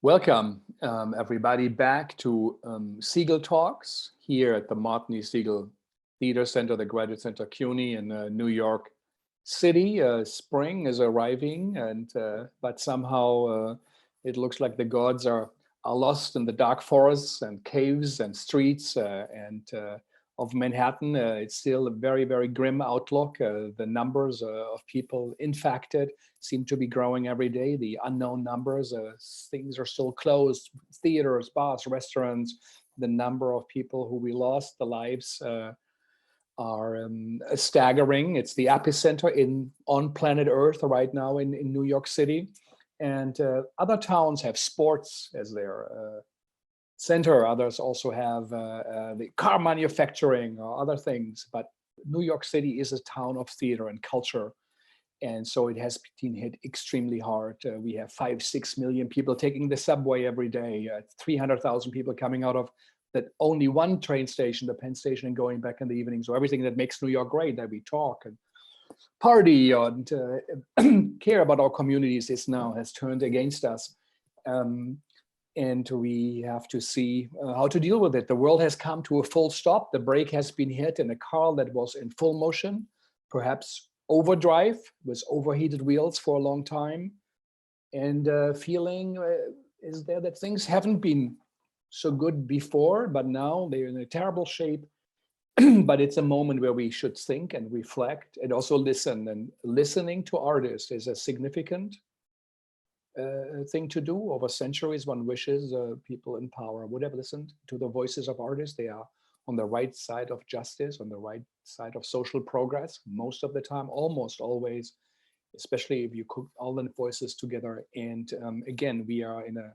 Welcome, everybody, back to Segal Talks here at the Martin E. Segal Theater Center, the Graduate Center CUNY in New York City. Spring is arriving, and but somehow it looks like the gods are lost in the dark forests and caves and streets of Manhattan. It's still a very, very grim outlook. The numbers of people infected seem to be growing every day. The unknown numbers, things are still closed, theaters, bars, restaurants. The number of people who we lost the lives are staggering. It's the epicenter on planet Earth right now in New York City. And other towns have sports as their center. Others also have the car manufacturing or other things. But New York City is a town of theater and culture. And so it has been hit extremely hard. We have 5-6 million people taking the subway every day, 300,000 people coming out of that only one train station, the Penn Station, and going back in the evening. So everything that makes New York great, that we talk and party and care about our communities has turned against us. And we have to see how to deal with it. The world has come to a full stop. The brake has been hit in a car that was in full motion, perhaps overdrive with overheated wheels for a long time. And feeling is there that things haven't been so good before, but now they're in a terrible shape. But it's a moment where we should think and reflect and also listen. And listening to artists is a significant thing to do. Over centuries, one wishes people in power would have listened to the voices of artists. They are on the right side of justice, on the right side of social progress, most of the time, almost always, especially if you cook all the voices together. And again, we are in a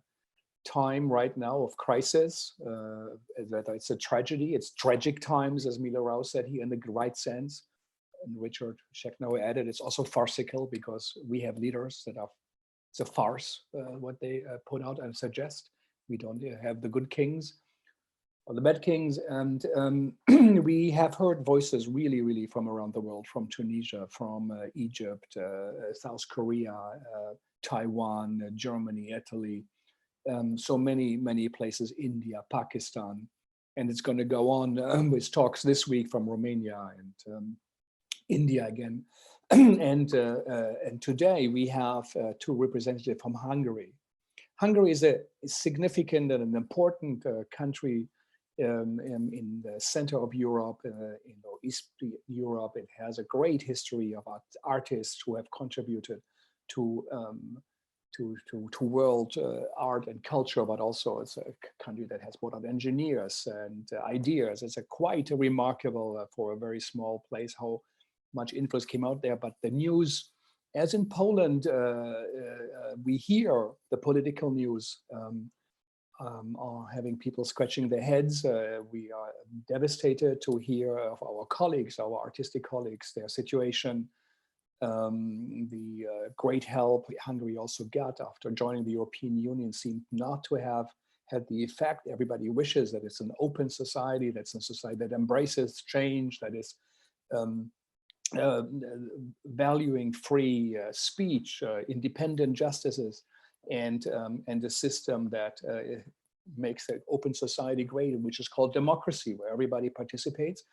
time right now of crisis. That it's a tragedy. It's tragic times, as Mila Rao said here, in the right sense. And Richard Schechnow added, it's also farcical because we have leaders that are, it's a farce, what they put out and suggest. We don't have the good kings or the bad kings. And we have heard voices really, really from around the world, from Tunisia, from Egypt, South Korea, Taiwan, Germany, Italy, so many places, India, Pakistan. And it's going to go on with talks this week from Romania and India again. And today we have two representatives from Hungary. Hungary is a significant and an important country in the center of Europe, in East Europe. It has a great history of artists who have contributed to world art and culture, but also it's a country that has brought out engineers and ideas. It's a quite remarkable for a very small place how much influence came out there. But the news, as in Poland, we hear the political news are having people scratching their heads. We are devastated to hear of our colleagues, our artistic colleagues, their situation. The great help Hungary also got after joining the European Union seemed not to have had the effect everybody wishes, that it's an open society, that's a society that embraces change, that is valuing free speech, independent justices, and a system that makes an open society great, which is called democracy, where everybody participates.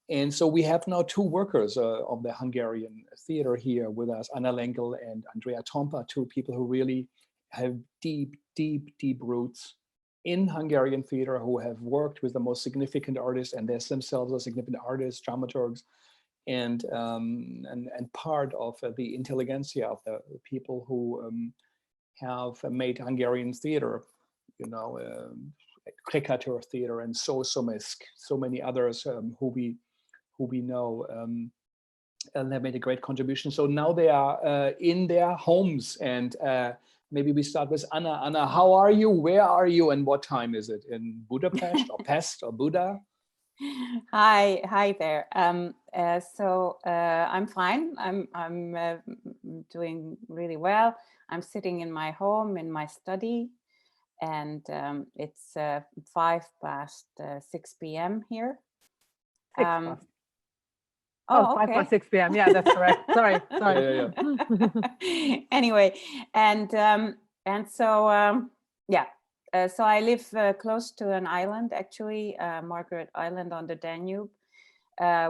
And so we have now two workers of the Hungarian theater here with us, Anna Lengyel and Andrea Tompa, two people who really have deep roots in Hungarian theater, who have worked with the most significant artists, and they themselves are significant artists, dramaturgs, and part of the intelligentsia of the people who have made Hungarian theater, you know, caricature theater, and so many others who we know and have made a great contribution. So now they are in their homes, and maybe we start with Anna. Anna, how are you? Where are you? And what time is it? In Budapest or Pest or Buda? Hi there. So I'm fine. I'm doing really well. I'm sitting in my home in my study, and it's 6 p.m. here. 6 past. Oh, okay. 5 past 6 p.m. Yeah, that's correct. Sorry. Yeah. Anyway, and so Yeah. So I live close to an island, actually, Margaret Island on the Danube,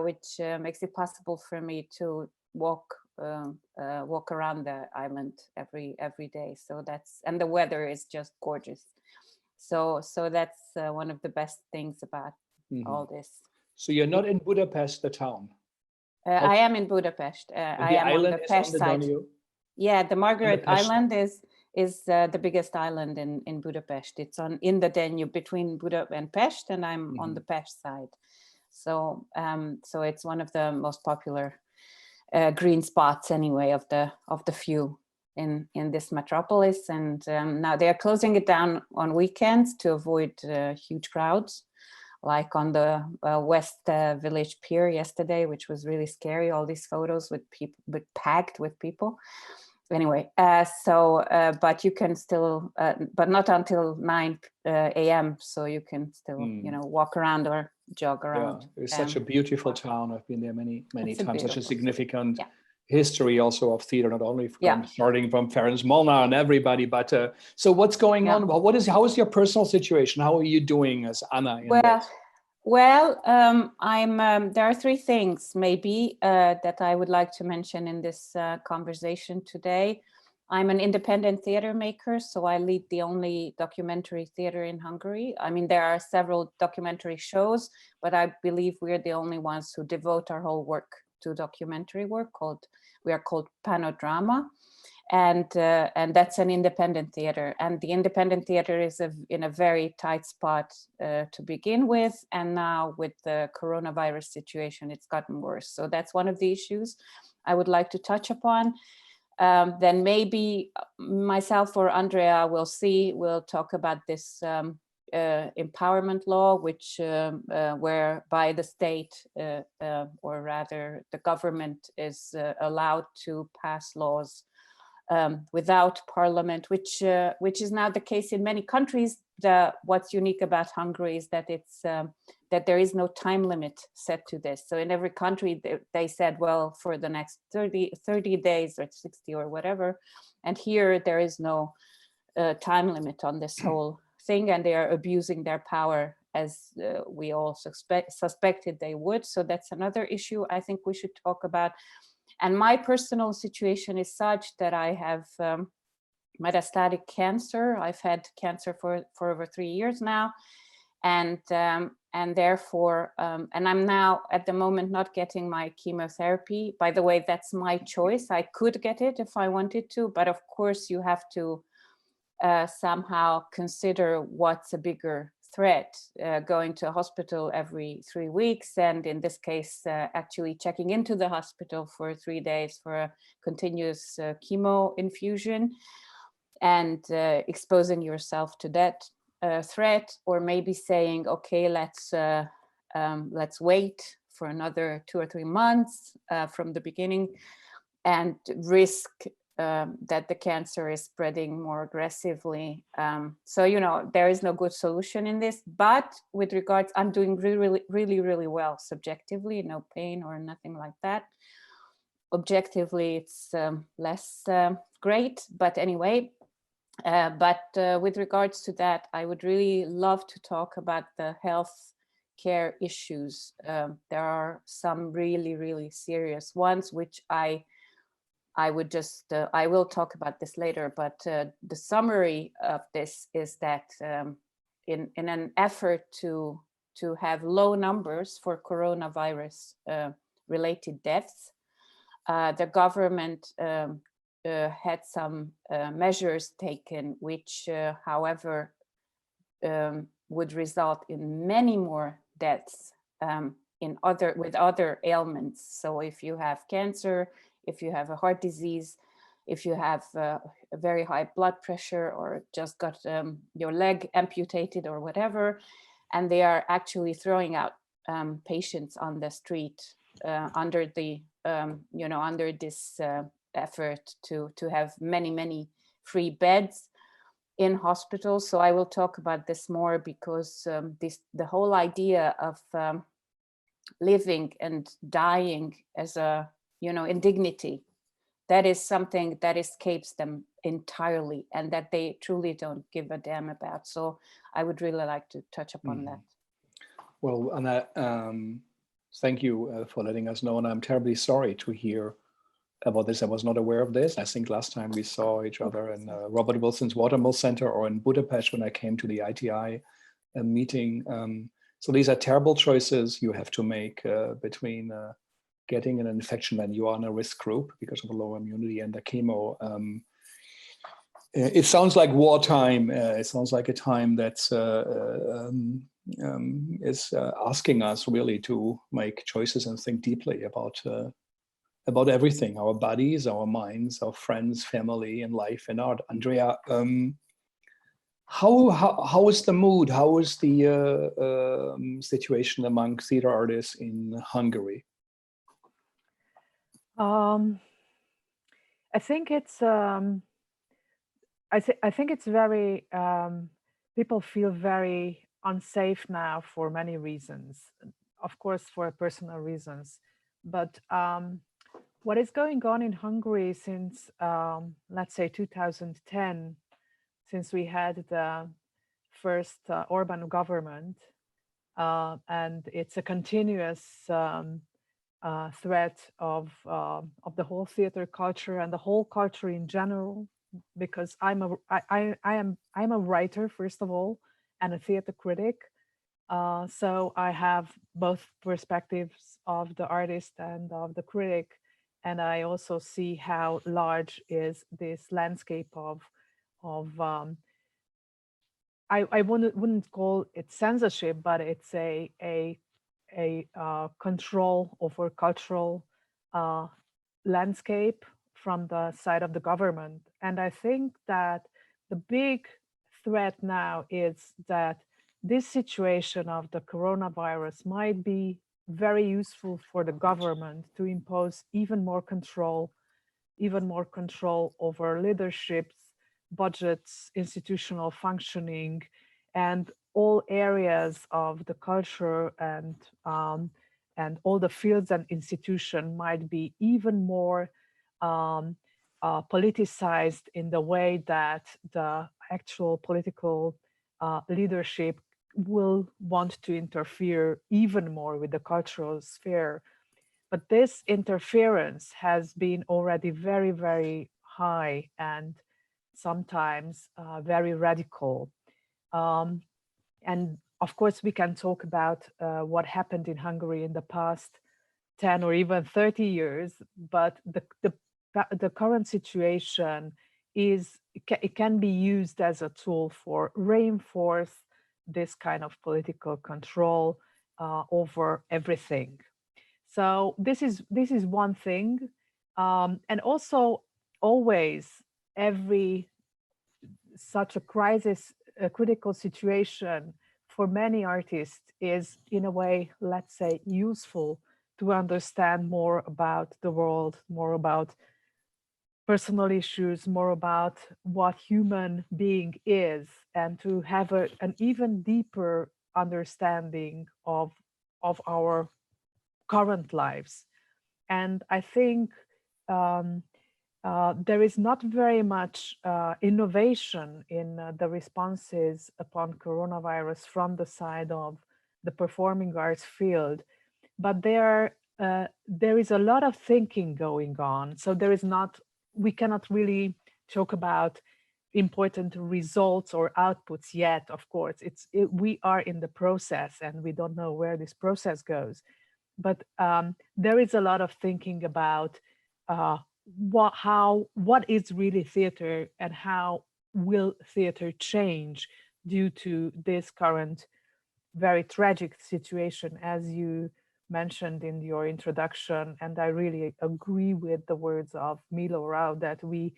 which makes it possible for me to walk around the island every day. So and the weather is just gorgeous. So that's one of the best things about all this. So you're not in Budapest, the town? I am in Budapest. I am on the Pest side. Danube? Yeah, the Margaret Island side. is the biggest island in Budapest. It's in the Danube between Buda and Pest, and I'm on the Pest side. So so it's one of the most popular green spots anyway of the few in this metropolis. And now they are closing it down on weekends to avoid huge crowds, like on the West Village Pier yesterday, which was really scary. All these photos with people, packed with people. Anyway, but you can still, but not until 9 a.m. So you can still, walk around or jog around. Yeah, it's such a beautiful town. I've been there many times. Such a significant history also of theater, not only starting from Ferenc Molnár and everybody, but so what's going on? How is your personal situation? How are you doing as Anna in this? Well, there are three things maybe that I would like to mention in this conversation today. I'm an independent theater maker, so I lead the only documentary theater in Hungary. I mean, there are several documentary shows, but I believe we're the only ones who devote our whole work to documentary work. We are called PanoDrama. And that's an independent theater, and the independent theater is in a very tight spot to begin with, and now with the coronavirus situation, it's gotten worse. So that's one of the issues I would like to touch upon. Then maybe myself or Andrea will talk about this empowerment law, which whereby the state, or rather the government, is allowed to pass laws without parliament, which is now the case in many countries. What's unique about Hungary is that that there is no time limit set to this. So in every country they said, well, for the next 30 days or 60 or whatever, and here there is no time limit on this whole thing, and they are abusing their power as we all suspected they would. So that's another issue I think we should talk about. And my personal situation is such that I have metastatic cancer. I've had cancer for over 3 years now, and therefore, and I'm now at the moment not getting my chemotherapy. By the way, that's my choice. I could get it if I wanted to, but of course you have to somehow consider what's a bigger threat, going to a hospital every 3 weeks, and in this case actually checking into the hospital for 3 days for a continuous chemo infusion, and exposing yourself to that threat, or maybe saying, okay, let's wait for another 2 or 3 months from the beginning and risk that the cancer is spreading more aggressively. So, there is no good solution in this, but with regards, I'm doing really well subjectively, no pain or nothing like that. Objectively, it's less great, but anyway, with regards to that, I would really love to talk about the health care issues. There are some really serious ones, which I will talk about this later, but the summary of this is that in an effort to have low numbers for coronavirus related deaths, the government had some measures taken, which, however, would result in many more deaths with other ailments. So if you have cancer, if you have a heart disease, if you have a very high blood pressure, or just got your leg amputated or whatever, and they are actually throwing out patients on the street under this effort to have many free beds in hospitals. So I will talk about this more, because the whole idea of living and dying as in dignity, that is something that escapes them entirely, and that they truly don't give a damn about. So I would really like to touch upon that. Well, Anna, thank you for letting us know, and I'm terribly sorry to hear about this. I was not aware of this. I think last time we saw each other in Robert Wilson's Watermill Center or in Budapest when I came to the ITI meeting. So these are terrible choices you have to make between getting an infection when you are in a risk group because of a low immunity and the chemo. It sounds like wartime. It sounds like a time that's is asking us really to make choices and think deeply about everything: our bodies, our minds, our friends, family, and life and art. Andrea, how is the mood? How is the situation among theater artists in Hungary? I think it's I think it's very people feel very unsafe now for many reasons, of course for personal reasons, but what is going on in Hungary since let's say 2010, since we had the first Orbán government, and it's a continuous threat of the whole theater culture and the whole culture in general, because I'm a writer first of all and a theater critic, so I have both perspectives of the artist and of the critic, and I also see how large is this landscape of I wouldn't call it censorship, but it's a control over cultural landscape from the side of the government. And I think that the big threat now is that this situation of the coronavirus might be very useful for the government to impose even more control over leaderships, budgets, institutional functioning, and all areas of the culture, and all the fields and institution might be even more politicized in the way that the actual political leadership will want to interfere even more with the cultural sphere. But this interference has been already very, very high and sometimes very radical. And of course, we can talk about what happened in Hungary in the past 10 or even 30 years, but the current situation is, it can be used as a tool for reinforce this kind of political control over everything. So this is one thing, and also always every such a crisis, a critical situation for many artists is in a way, let's say, useful to understand more about the world, more about personal issues, more about what human being is, and to have an even deeper understanding of our current lives. And I think there is not very much innovation in the responses upon coronavirus from the side of the performing arts field, but there is a lot of thinking going on. So we cannot really talk about important results or outputs yet. Of course, we are in the process and we don't know where this process goes. But there is a lot of thinking about what is really theater and how will theater change due to this current very tragic situation, as you mentioned in your introduction. And I really agree with the words of Milo Rau that we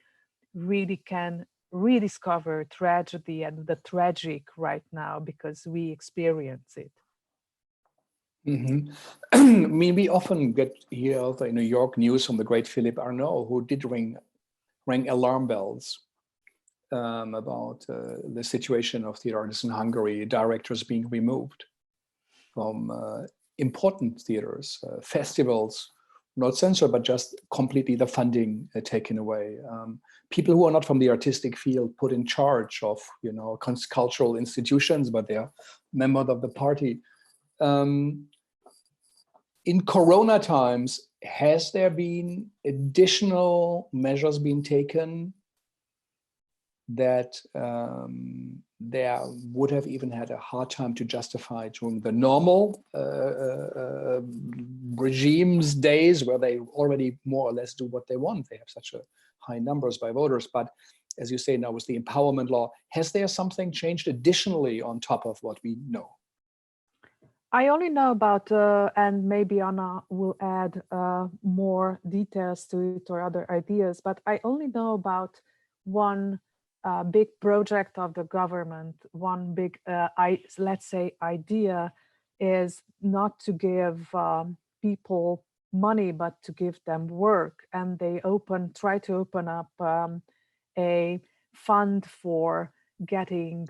really can rediscover tragedy and the tragic right now because we experience it. Mm-hmm. I mean, we often get here in New York news from the great Philippe Arnaud, who did ring alarm bells about the situation of theater artists in Hungary, directors being removed from important theaters, festivals not censored, but just completely the funding taken away. People who are not from the artistic field put in charge of, cultural institutions, but they are members of the party. In Corona times, has there been additional measures being taken that there would have even had a hard time to justify during the normal regime's days, where they already more or less do what they want? They have such a high numbers by voters. But as you say now, with the empowerment law, has there something changed additionally on top of what we know? I only know about, and maybe Anna will add more details to it or other ideas, but I only know about one big project of the government. One big, let's say, idea is not to give people money, but to give them work. And they try to open up a fund for getting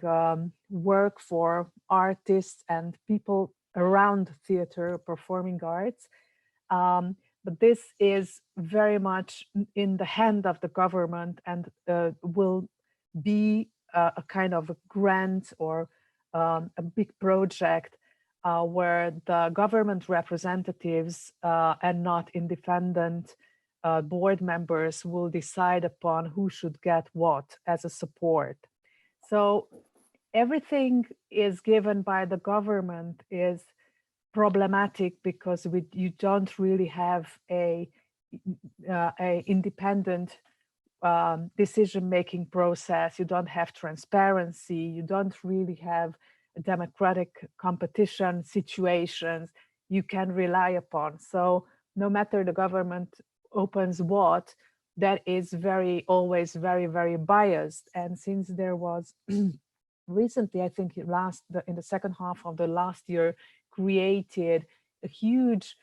work for artists and people around theater, performing arts. But this is very much in the hand of the government, and will be a kind of a grant or a big project where the government representatives and not independent board members will decide upon who should get what as a support. So everything is given by the government is problematic because you don't really have a independent decision-making process. You don't have transparency. You don't really have democratic competition situations you can rely upon. So no matter the government opens what, that is always very, very biased. And since there was recently, I think in the second half of the last year, created a huge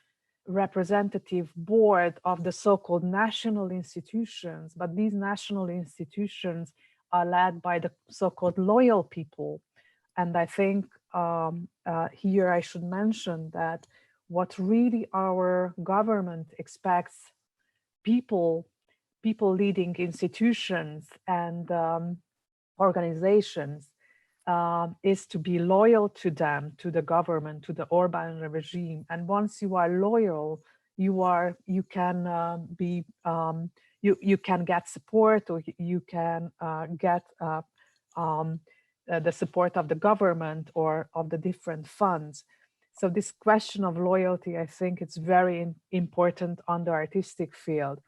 representative board of the so-called national institutions, but these national institutions are led by the so-called loyal people. And I think here I should mention that what really our government expects people leading institutions and organizations is to be loyal to them, to the government, to the Orban regime. And once you are loyal, you can get support, or you can get the support of the government or of the different funds. So this question of loyalty, I think it's very important on the artistic field.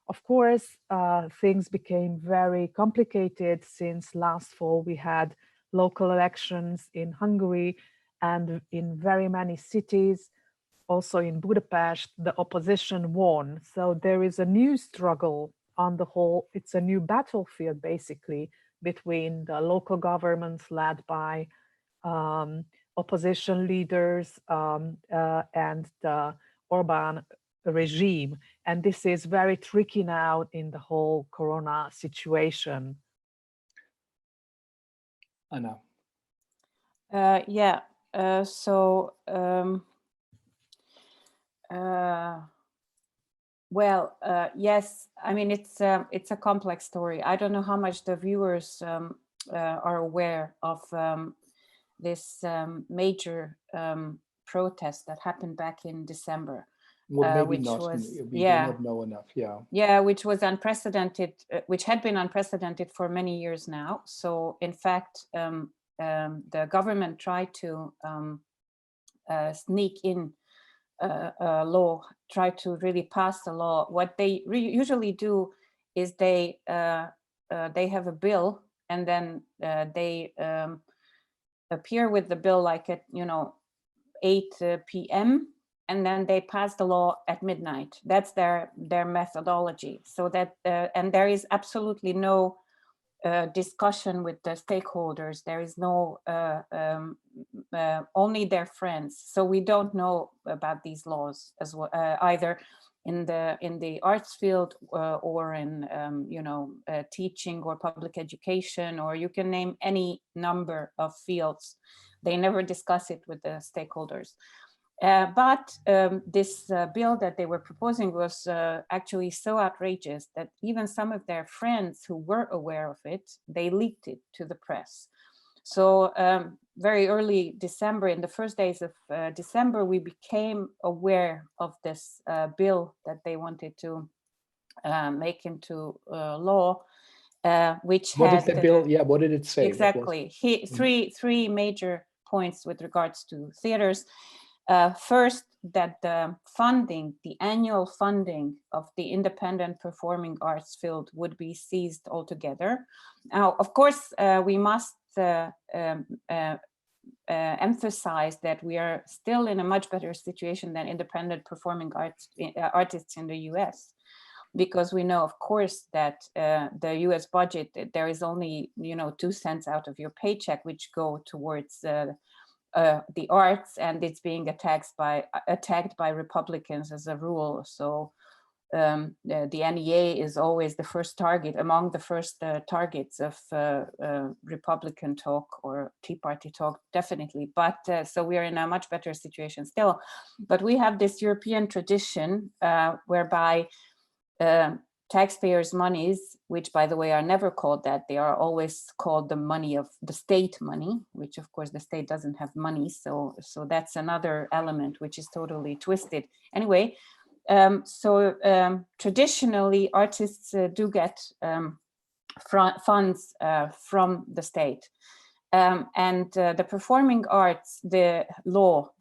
Of course, things became very complicated since last fall. We had local elections in Hungary and in very many cities. Also in Budapest, the opposition won. So there is a new struggle on the whole. It's a new battlefield, basically, between the local governments led by opposition leaders and the Orban regime. And this is very tricky now in the whole Corona situation. Anna. Yeah. Yes. I mean, it's a complex story. I don't know how much the viewers are aware of this major protest that happened back in December. Well, maybe which not. was, We do not know enough. Yeah. Yeah, which was unprecedented, which had been unprecedented for many years now. So, in fact, the government tried to sneak in a law, try to really pass a law. What they usually do is they have a bill, and then they appear with the bill like at 8 p.m. and then they pass the law at midnight. That's their methodology. So that and there is absolutely no discussion with the stakeholders. There is no only their friends. So we don't know about these laws as well, either in the arts field or in teaching or public education, or you can name any number of fields. They never discuss it with the stakeholders. But this bill that they were proposing was actually so outrageous that even some of their friends who were aware of it, they leaked it to the press. So very early December, in the first days of December, we became aware of this bill that they wanted to make into law, which What had did the bill? Yeah, what did it say? Exactly. Three major points with regards to theaters. First, that the funding, the annual funding of the independent performing arts field would be seized altogether. Now, of course, we must emphasize that we are still in a much better situation than independent performing artists in the US, because we know, of course, that the US budget, there is only 2 cents out of your paycheck which go towards the arts, and it's being attacked by Republicans as a rule. So the NEA is always the first target, among the first targets of Republican talk or Tea Party talk, definitely. But so we are in a much better situation still. But we have this European tradition whereby taxpayers' monies, which by the way are never called that, they are always called the money of the state money, which of course the state doesn't have money, so that's another element which is totally twisted. Anyway, traditionally artists do get funds from the state. And the performing arts, the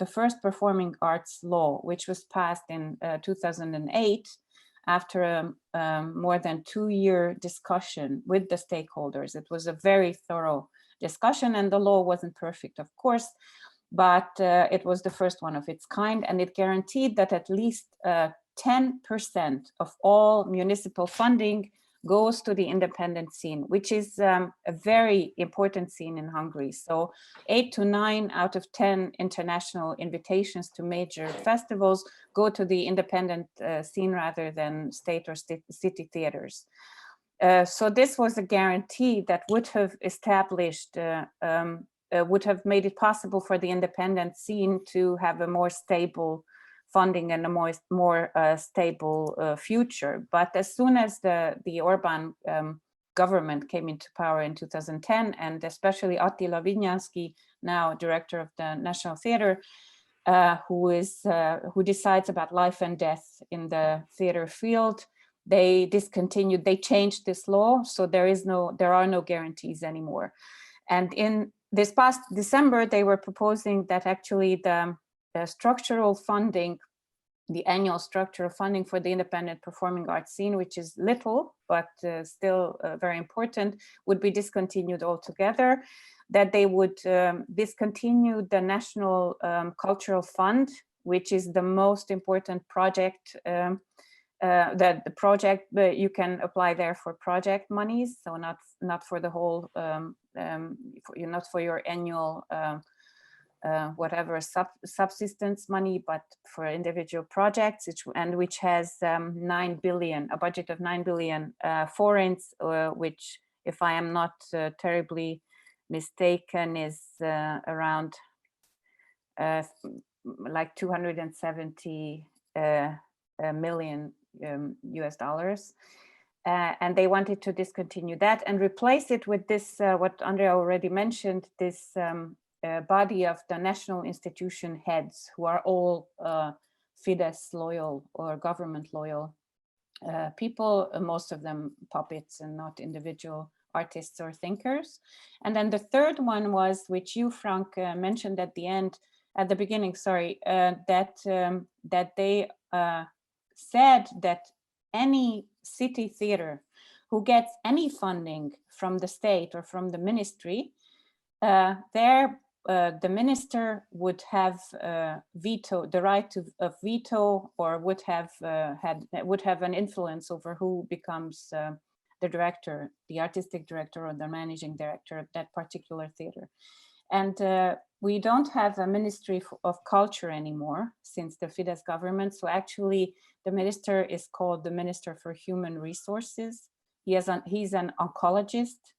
first performing arts law, which was passed in 2008, after a more than 2-year discussion with the stakeholders. It was a very thorough discussion, and the law wasn't perfect, of course, but it was the first one of its kind, and it guaranteed that at least 10% of all municipal funding goes to the independent scene, which is a very important scene in Hungary. So 8 to 9 out of 10 international invitations to major festivals go to the independent scene rather than state or city theaters. So this was a guarantee that would have established, would have made it possible for the independent scene to have a more stable funding and a more stable future. But as soon as the Orbán government came into power in 2010, and especially Attila Vinyánszky, now director of the National Theatre, who decides about life and death in the theater field, they changed this law, so there are no guarantees anymore. And in this past December, they were proposing that actually the structural funding, the annual structural funding for the independent performing arts scene, which is little, but still very important, would be discontinued altogether, that they would discontinue the National Cultural Fund, which is the most important project, that the project, but you can apply there for project monies, so not for the whole, not for your annual whatever subsistence money, but for individual projects, which has 9 billion, a budget of 9 billion forints, which, if I am not terribly mistaken, is around like 270 million US dollars. And they wanted to discontinue that and replace it with this, what Andrea already mentioned, this body of the national institution heads, who are all Fidesz loyal or government loyal people, most of them puppets and not individual artists or thinkers. And then the third one was, which you, Frank, mentioned at the beginning, sorry, that they said that any city theater who gets any funding from the state or from the ministry, the minister would have the right of veto, or would have an influence over who becomes the director, the artistic director, or the managing director of that particular theater. And we don't have a Ministry of Culture anymore since the Fidesz government. So actually, the minister is called the Minister for Human Resources. He's an oncologist.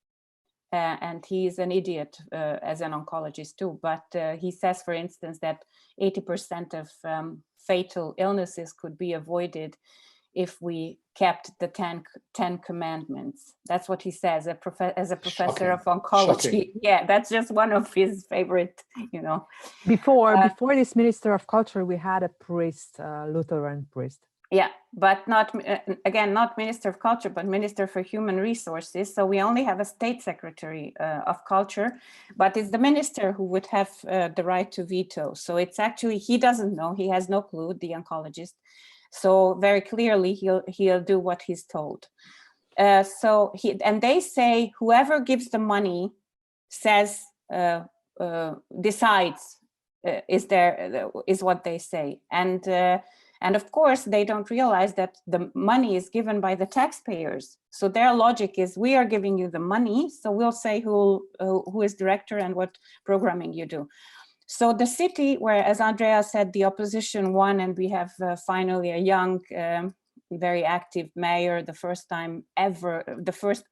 and he's an idiot as an oncologist too. But he says, for instance, that 80% of fatal illnesses could be avoided if we kept the 10 commandments. That's what he says as a professor of oncology. Shocking. Yeah, that's just one of his favorite, you know. Before this minister of culture, we had a priest, Lutheran priest. Yeah, but not, again, not Minister of Culture, but Minister for Human Resources. So we only have a state secretary of culture, but it's the minister who would have the right to veto. So it's actually, he doesn't know, he has no clue, the oncologist. So very clearly he'll do what he's told. And they say whoever gives the money says, decides, is what they say. And of course, they don't realize that the money is given by the taxpayers. So their logic is, we are giving you the money, so we'll say who is director and what programming you do. So the city, where, as Andrea said, the opposition won, and we have finally a young, very active mayor, the first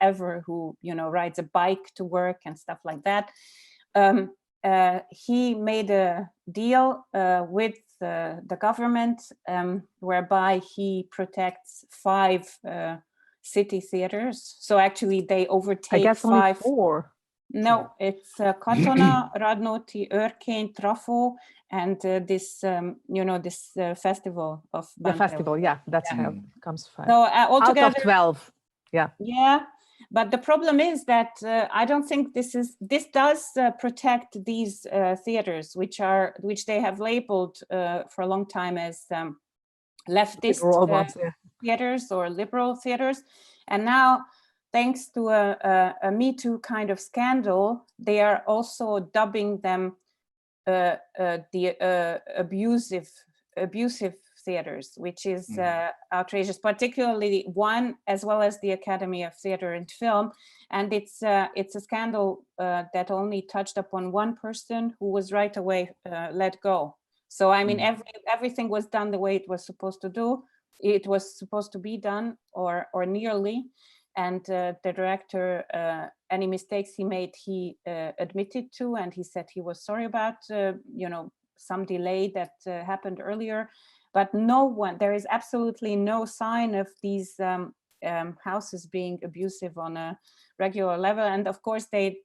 ever who, you know, rides a bike to work and stuff like that. He made a deal with the government, whereby he protects 5 city theaters. So actually they overtake 5. I guess only 4. No, it's Katona, Radnóti, Örkény, Trafó, and this, you know, this festival of the Bantel. festival. Yeah, that's how it comes 5. So altogether, out of 12. Yeah. Yeah. But the problem is that I don't think this does protect these theaters, which they have labeled for a long time as leftist theaters or liberal theaters. And now, thanks to a Me Too kind of scandal, they are also dubbing them the abusive theaters, which is outrageous, particularly one, as well as the Academy of Theatre and Film. And it's a scandal that only touched upon one person who was right away let go. So I mean, everything was done the way it was supposed to do. It was supposed to be done, or nearly. And the director, any mistakes he made, he admitted to, and he said he was sorry about, you know, some delay that happened earlier. But there is absolutely no sign of these houses being abusive on a regular level. And of course, they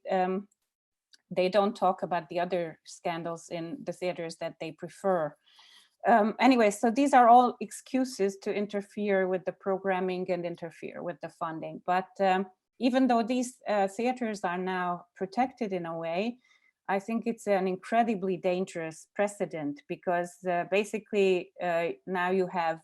don't talk about the other scandals in the theaters that they prefer. Anyway, so these are all excuses to interfere with the programming and interfere with the funding. But even though these theaters are now protected in a way, I think it's an incredibly dangerous precedent, because basically now you have,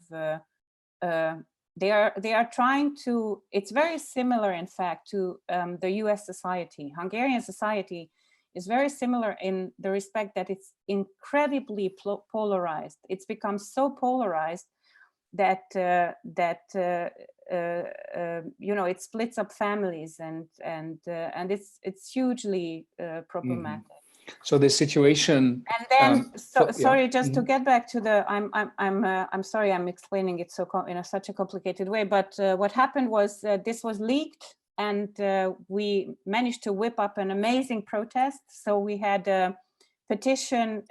they are trying to, it's very similar in fact to the US society. Hungarian society is very similar in the respect that it's incredibly polarized. It's become so polarized that you know, it splits up families, and it's hugely problematic. So the situation. And then, sorry, just to get back to the, I'm sorry, I'm explaining it in such a complicated way. But what happened was this was leaked, and we managed to whip up an amazing protest. So we had a petition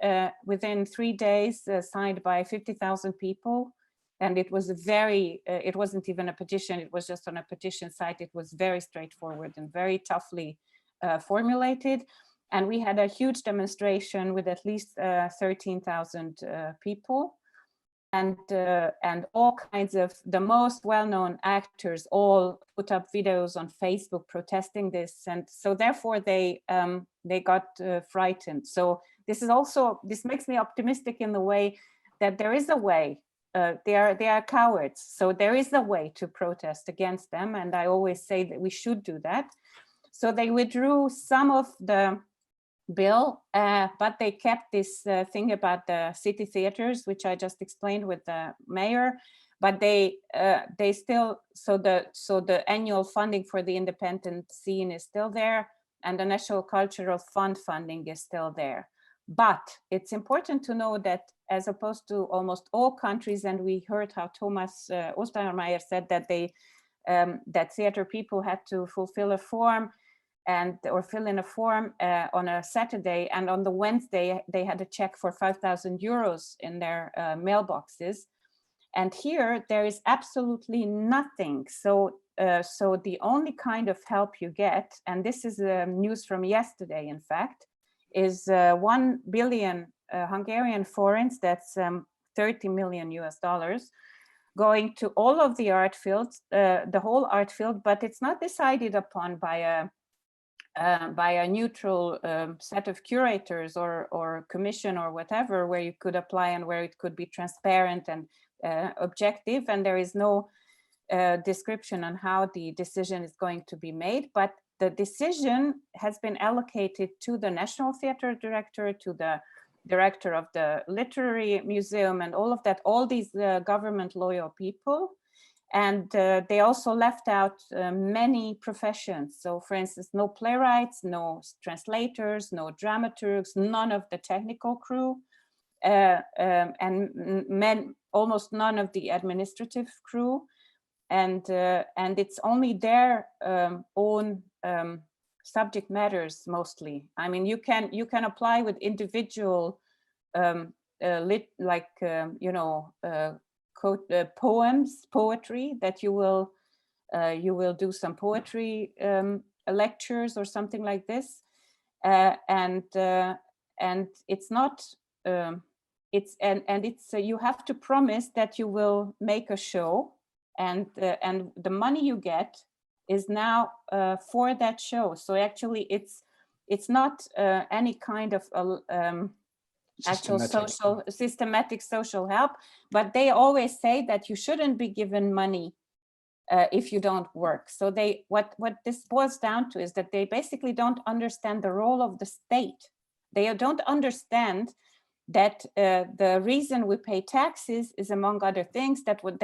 within 3 days signed by 50,000 people. And it was it wasn't even a petition, it was just on a petition site. It was very straightforward and very toughly formulated. And we had a huge demonstration with at least 13,000 people. And all kinds of the most well-known actors all put up videos on Facebook protesting this. And so therefore they got frightened. So this makes me optimistic in the way that there is a way. They are cowards, so there is a way to protest against them, and I always say that we should do that. So they withdrew some of the bill, but they kept this thing about the city theaters, which I just explained with the mayor. But they still, so the annual funding for the independent scene is still there, and the National Cultural Fund funding is still there. But it's important to know that, as opposed to almost all countries, and we heard how Tamás Ostermeyer said that that theater people had to fulfill a form. or fill in a form on a Saturday, and on the Wednesday they had a check for 5,000 euros in their mailboxes. And here there is absolutely nothing. So the only kind of help you get, and this is news from yesterday, in fact, is 1 billion Hungarian forints, that's $30 million US, going to all of the art fields, the whole art field, but it's not decided upon by a neutral set of curators or commission or whatever, where you could apply and where it could be transparent and objective, and there is no description on how the decision is going to be made, but the decision has been allocated to the National Theatre director, to the director of the Literary Museum, and all of that, all these government loyal people. And they also left out many professions. So for instance, no playwrights, no translators, no dramaturgs, none of the technical crew, and almost none of the administrative crew. And it's only their own subject matters mostly. I mean, you can apply with individual poems, poetry, that you will do some poetry lectures or something like this, and it's not it's you have to promise that you will make a show, and the money you get is now for that show. So actually it's not any kind of actual systematic social help, but they always say that you shouldn't be given money if you don't work. So what this boils down to is that they basically don't understand the role of the state. They don't understand that the reason we pay taxes is, among other things, that when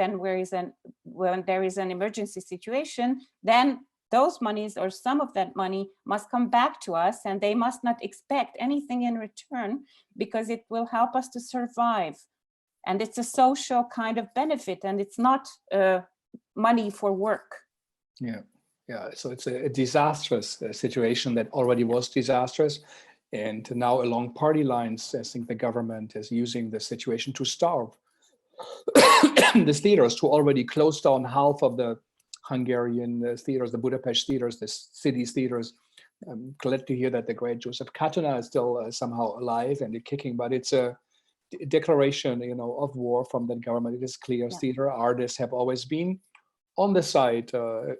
there is an emergency situation, then those monies, or some of that money, must come back to us, and they must not expect anything in return, because it will help us to survive. And it's a social kind of benefit, and it's not money for work. Yeah. So it's a disastrous situation that already was disastrous. And now along party lines, I think the government is using the situation to starve the theaters, to already close down half of the Hungarian theaters, the Budapest theaters, the city's theaters. I'm glad to hear that the great Joseph Katona is still somehow alive and kicking, but it's a declaration, of war from the government. It is clear. Yeah. Theater artists have always been on the side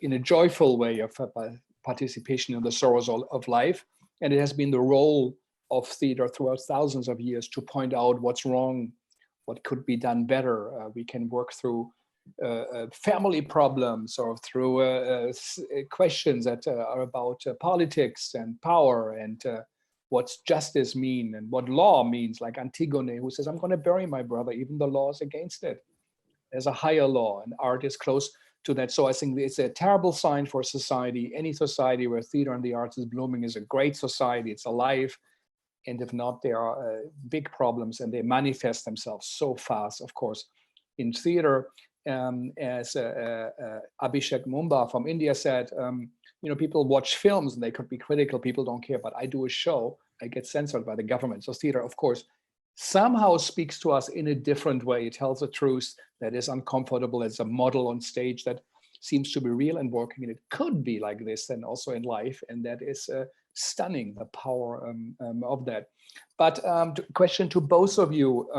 in a joyful way of participation in the sorrows of life. And it has been the role of theater throughout thousands of years to point out what's wrong, what could be done better. We can work through family problems, or through questions that are about politics and power, and what's justice mean, and what law means, like Antigone, who says, I'm going to bury my brother, even the law is against it. There's a higher law, and art is close to that. So I think it's a terrible sign for society. Any society where theater and the arts is blooming is a great society. It's alive. And if not, there are big problems, and they manifest themselves so fast, of course. In theater, as Abhishek Mumba from India said, people watch films and they could be critical, people don't care, but I do a show, I get censored by the government. So theater, of course, somehow speaks to us in a different way. It tells a truth that is uncomfortable. It's a model on stage that seems to be real and working, and it could be like this and also in life, and that is stunning, the power of that. But question to both of you,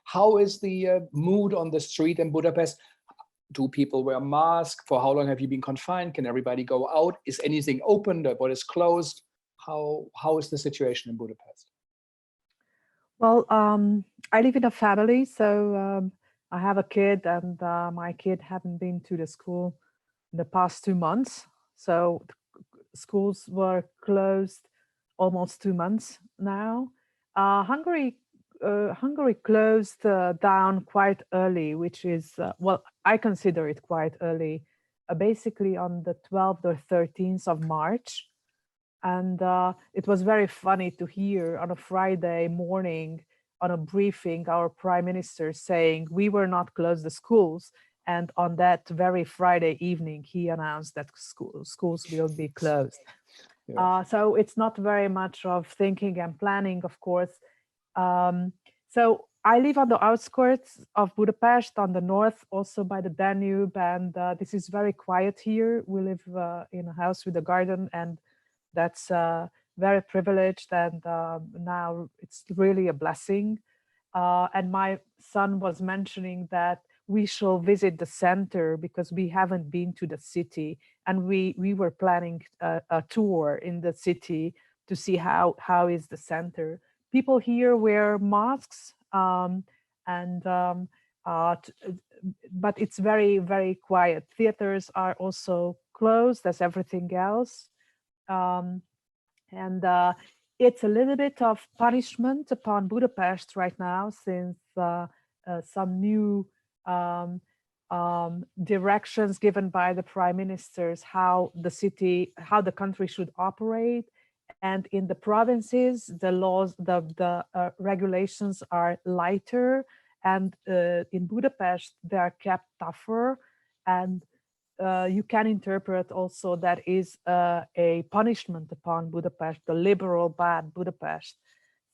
how is the mood on the street in Budapest? Do people wear masks? For how long have you been confined? Can everybody go out? Is anything open? What is closed? How is the situation in Budapest? Well, I live in a family, so I have a kid, and my kid haven't been to the school in the past 2 months. So schools were closed almost 2 months now. Hungary closed down quite early, which is, well, I consider it quite early, basically on the 12th or 13th of March. And it was very funny to hear on a Friday morning on a briefing, our prime minister saying we were not close the schools. And on that very Friday evening, he announced that schools will be closed. Yes. So it's not very much of thinking and planning, of course. So I live on the outskirts of Budapest, on the north, also by the Danube, and this is very quiet here. We live in a house with a garden, and that's very privileged, and now it's really a blessing. And my son was mentioning that we shall visit the center because we haven't been to the city, and we were planning a tour in the city to see how is the center. People here wear masks, and but it's very, very quiet. Theaters are also closed as everything else. Um, and it's a little bit of punishment upon Budapest right now, since some new um, directions given by the prime ministers how the country should operate. And in the provinces, the laws, the regulations are lighter, and in Budapest they are kept tougher. And you can interpret also that is a punishment upon Budapest, the liberal bad Budapest.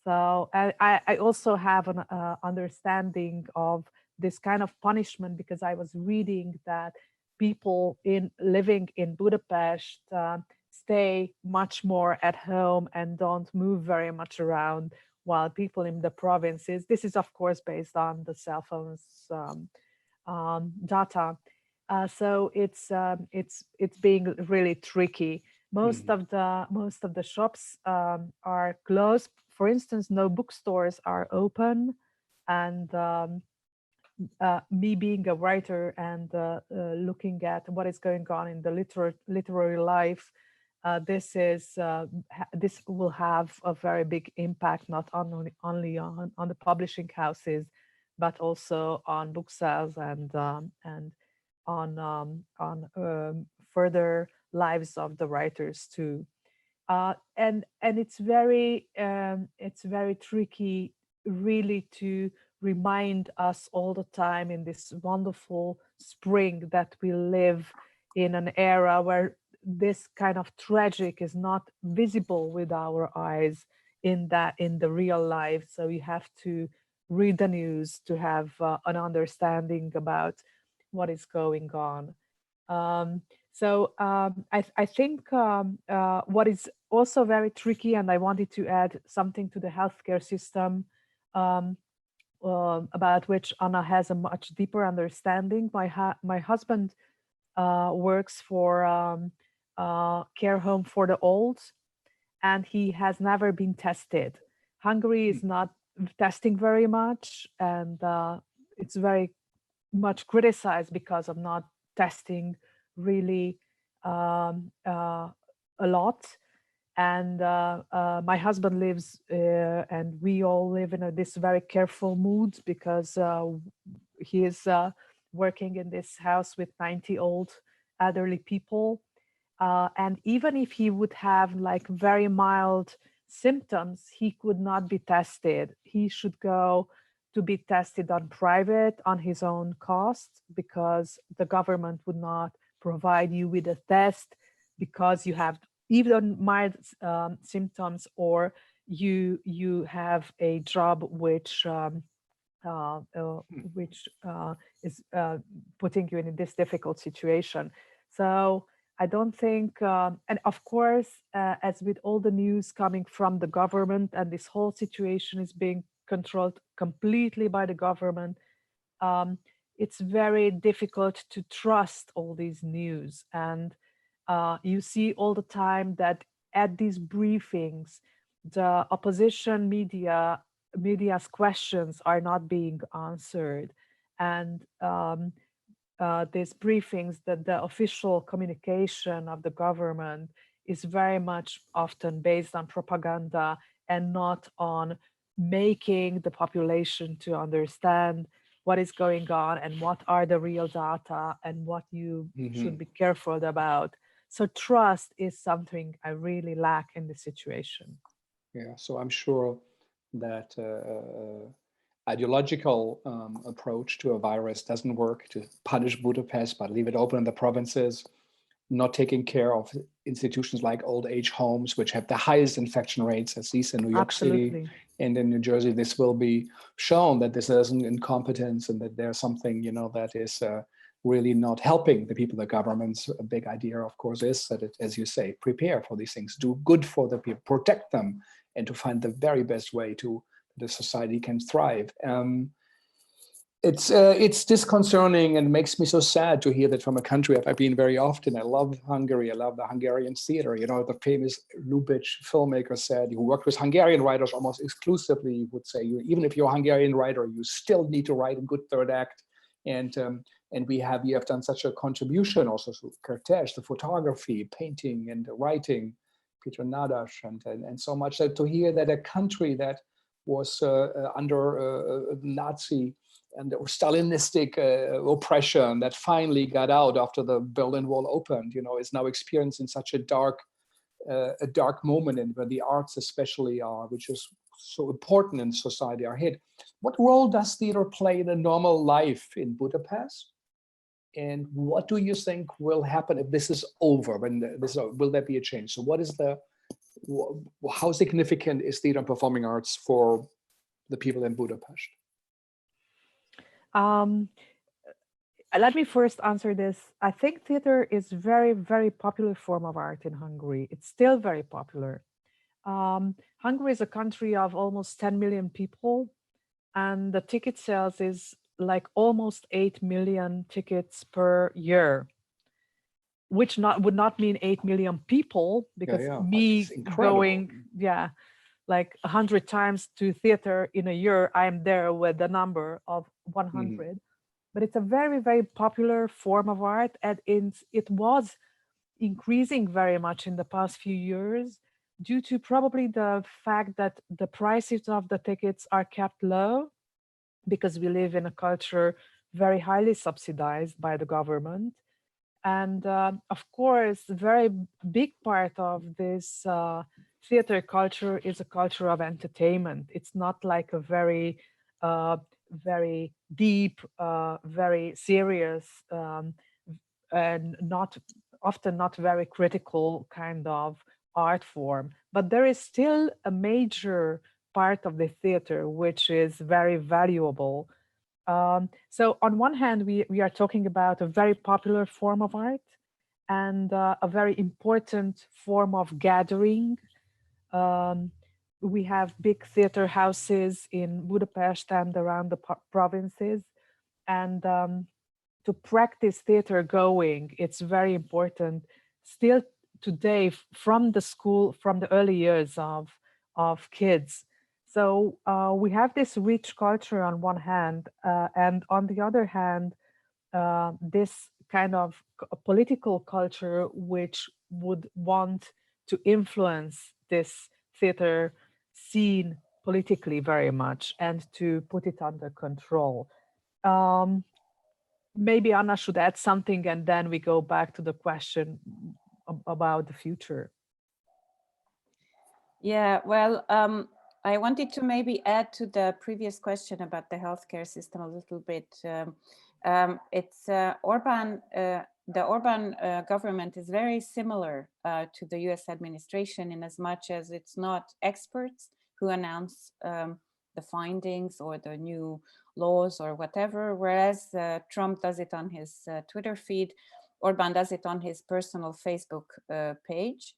So I also have an understanding of this kind of punishment, because I was reading that people living in Budapest stay much more at home and don't move very much around, while people in the provinces, this is of course based on the cell phones data. So it's being really tricky. Most of the shops are closed. For instance, no bookstores are open, and me being a writer and looking at what is going on in the literary life, this will have a very big impact, not only on the publishing houses, but also on booksellers and on further lives of the writers too. And it's very tricky, really, to remind us all the time in this wonderful spring that we live in an era where this kind of tragic is not visible with our eyes in the real life. So you have to read the news to have an understanding about what is going on. I think what is also very tricky, and I wanted to add something to the healthcare system, about which Anna has a much deeper understanding. My husband works for care home for the old, and he has never been tested. Hungary is not testing very much, and it's very much criticized because of not testing really a lot. And my husband lives, and we all live in this very careful mood, because he is working in this house with 90 old elderly people. And even if he would have like very mild symptoms, he could not be tested. He should go to be tested on private, on his own cost, because the government would not provide you with a test because you have even mild symptoms, or you have a job which is putting you in this difficult situation. So I don't think, and of course, as with all the news coming from the government, and this whole situation is being controlled completely by the government, it's very difficult to trust all these news. And you see all the time that at these briefings, the opposition media's questions are not being answered. And these briefings, that the official communication of the government is very much often based on propaganda and not on making the population to understand what is going on and what are the real data and what you should be careful about. So trust is something I really lack in this situation. Yeah, so I'm sure that ideological approach to a virus doesn't work, to punish Budapest but leave it open in the provinces. not taking care of institutions like old age homes, which have the highest infection rates, at least in New York City and in New Jersey. This will be shown that this is an incompetence and that there's something, that is really not helping the people. The government's a big idea, of course, is that it, as you say, prepare for these things, do good for the people, protect them, and to find the very best way to the society can thrive. It's disconcerting and makes me so sad to hear that from a country I've been very often. I love Hungary. I love the Hungarian theater. The famous Lubitsch filmmaker said, who worked with Hungarian writers almost exclusively, would say, even if you're a Hungarian writer, you still need to write a good third act. And you have done such a contribution also to Kertész, the photography, painting, and writing, Peter Nadas, and so much. So to hear that a country that was under Nazi and Stalinistic oppression that finally got out after the Berlin Wall opened, is now experiencing such a dark moment, and where the arts especially are, which is so important in society, are hit. What role does theater play in a normal life in Budapest? And what do you think will happen if this is over? Will there be a change? So how significant is theater and performing arts for the people in Budapest? Let me first answer this. I think theater is very, very popular form of art in Hungary. It's still very popular. Hungary is a country of almost 10 million people, and the ticket sales is like almost 8 million tickets per year, which would not mean 8 million people, because me going like 100 times to theater in a year, I'm there with the number of 100. But it's a very, very popular form of art, and it was increasing very much in the past few years due to probably the fact that the prices of the tickets are kept low, because we live in a culture very highly subsidized by the government. And of course, a very big part of this theater culture is a culture of entertainment. It's not like a very, very deep, very serious, and often not very critical kind of art form. But there is still a major part of the theater which is very valuable. So on one hand, we are talking about a very popular form of art and a very important form of gathering. We have big theater houses in Budapest and around the provinces. And to practice theater going, it's very important still today from the school, from the early years of kids. So we have this rich culture on one hand, and on the other hand, this kind of political culture which would want to influence this theater scene politically very much and to put it under control. Maybe Anna should add something, and then we go back to the question about the future. Yeah, well, I wanted to maybe add to the previous question about the healthcare system a little bit. It's Orban, the Orban government is very similar to the US administration in as much as it's not experts who announce the findings or the new laws or whatever, whereas Trump does it on his Twitter feed, Orban does it on his personal Facebook page.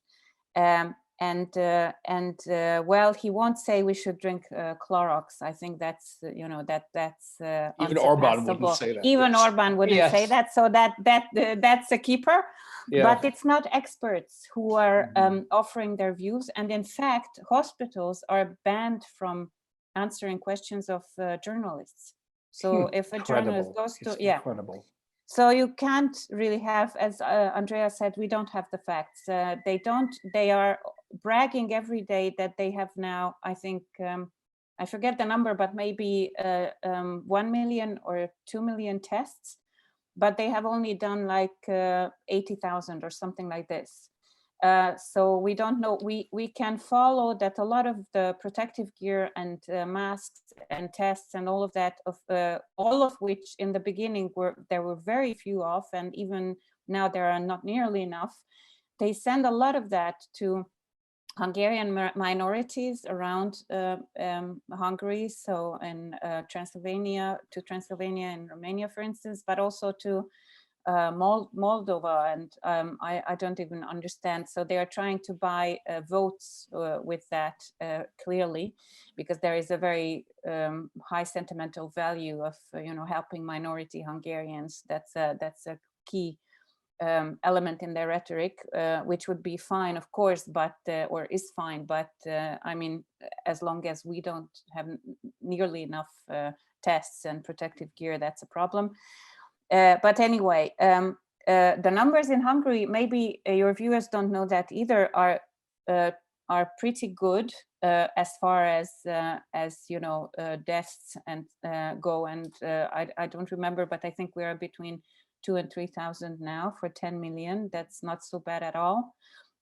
Well, he won't say we should drink Clorox. I think that's that's even Orban wouldn't say that. Even Orban wouldn't say that. So that's a keeper. Yeah. But it's not experts who are offering their views. And in fact, hospitals are banned from answering questions of journalists. So if a journalist goes to incredible. So you can't really have, as Andrea said, we don't have the facts. They are bragging every day that they have now, I think, I forget the number, but maybe 1 million or 2 million tests, but they have only done like 80,000 or something like this. So we don't know, we can follow that a lot of the protective gear and masks and tests and all of that, all of which in the beginning there were very few of, and even now there are not nearly enough. They send a lot of that to Hungarian minorities around Hungary, so in Transylvania and Romania, for instance, but also to Moldova, and I don't even understand. So they are trying to buy votes with that clearly, because there is a very high sentimental value of helping minority Hungarians. That's a key element in their rhetoric, which would be fine, of course, but or is fine, but I mean, as long as we don't have nearly enough tests and protective gear, that's a problem. But anyway, the numbers in Hungary, maybe your viewers don't know that either, are pretty good as far as deaths and go. And I don't remember, but I think we are between 2,000 and 3,000 now for 10 million. That's not so bad at all.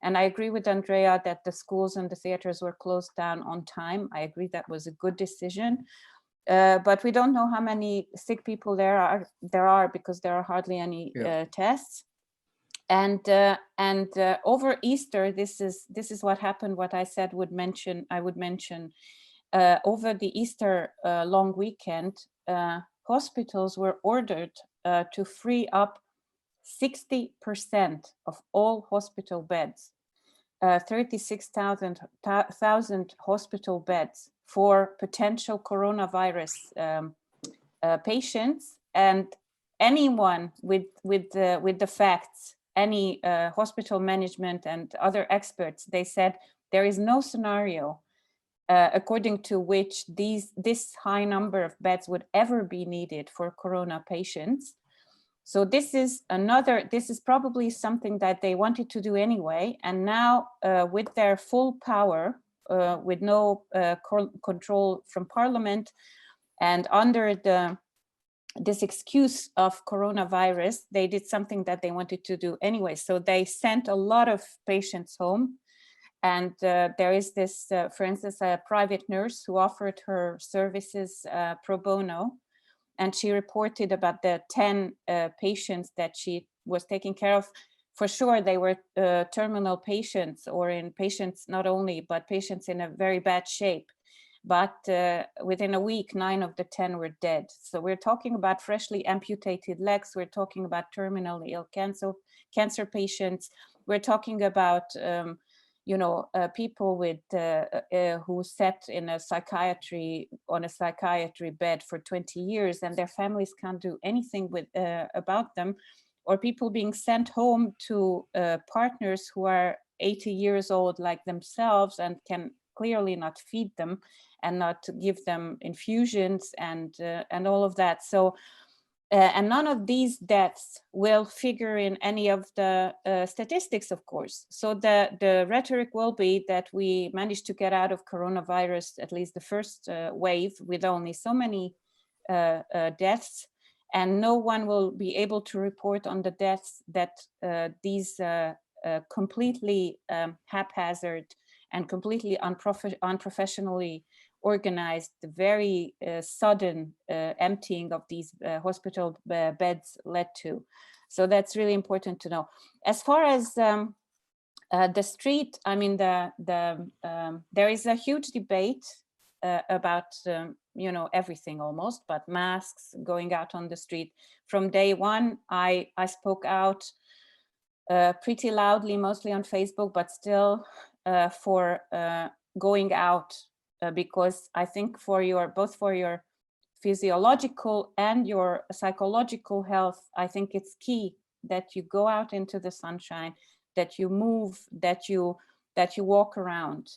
And I agree with Andrea that the schools and the theaters were closed down on time. I agree that was a good decision. But we don't know how many sick people there are because there are hardly any tests. And over Easter, this is what happened. What I said I would mention over the Easter long weekend, hospitals were ordered to free up 60% of all hospital beds, 36,000 hospital beds for potential coronavirus patients, and anyone with the facts, any hospital management and other experts, they said there is no scenario according to which this high number of beds would ever be needed for corona patients. So this is probably something that they wanted to do anyway, and now with their full power, with no control from Parliament, and under this excuse of coronavirus, they did something that they wanted to do anyway. So they sent a lot of patients home. And there is this, for instance, a private nurse who offered her services pro bono. And she reported about the 10 patients that she was taking care of. For sure, they were terminal patients, or in patients not only, but patients in a very bad shape. But within a week, 9 of the 10 were dead. So we're talking about freshly amputated legs. We're talking about terminally ill cancer patients. We're talking about people with who sat in on a psychiatry bed for 20 years, and their families can't do anything about them, or people being sent home to partners who are 80 years old like themselves and can clearly not feed them and not give them infusions and all of that. So. And none of these deaths will figure in any of the statistics, of course. So the rhetoric will be that we managed to get out of coronavirus, at least the first wave, with only so many deaths, and no one will be able to report on the deaths that these completely haphazard and completely unprofessionally organized, the very sudden emptying of these hospital beds led to. So that's really important to know. As far as the street, I mean, there is a huge debate about everything almost, but masks, going out on the street. From day one, I spoke out pretty loudly, mostly on Facebook, but still for going out. Because I think both for your physiological and your psychological health, I think it's key that you go out into the sunshine, that you move, that you walk around.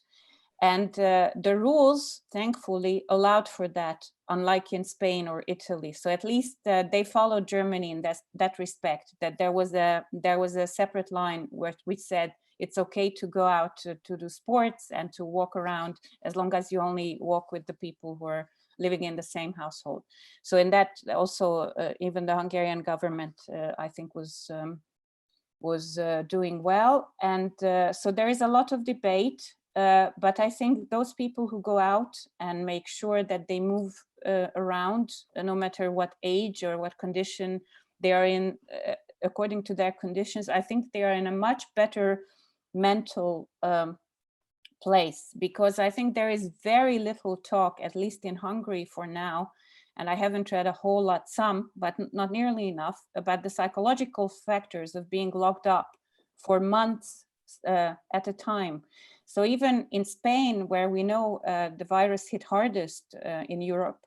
And the rules, thankfully, allowed for that, unlike in Spain or Italy. So at least they followed Germany in that respect, that there was a separate line which said, it's okay to go out to do sports and to walk around as long as you only walk with the people who are living in the same household. So in that also, even the Hungarian government, I think, was doing well. And so there is a lot of debate, but I think those people who go out and make sure that they move around, no matter what age or what condition they are in, according to their conditions, I think they are in a much better mental place, because I think there is very little talk, at least in Hungary for now, and I haven't read a whole lot, but not nearly enough, about the psychological factors of being locked up for months at a time. So even in Spain, where we know the virus hit hardest in Europe,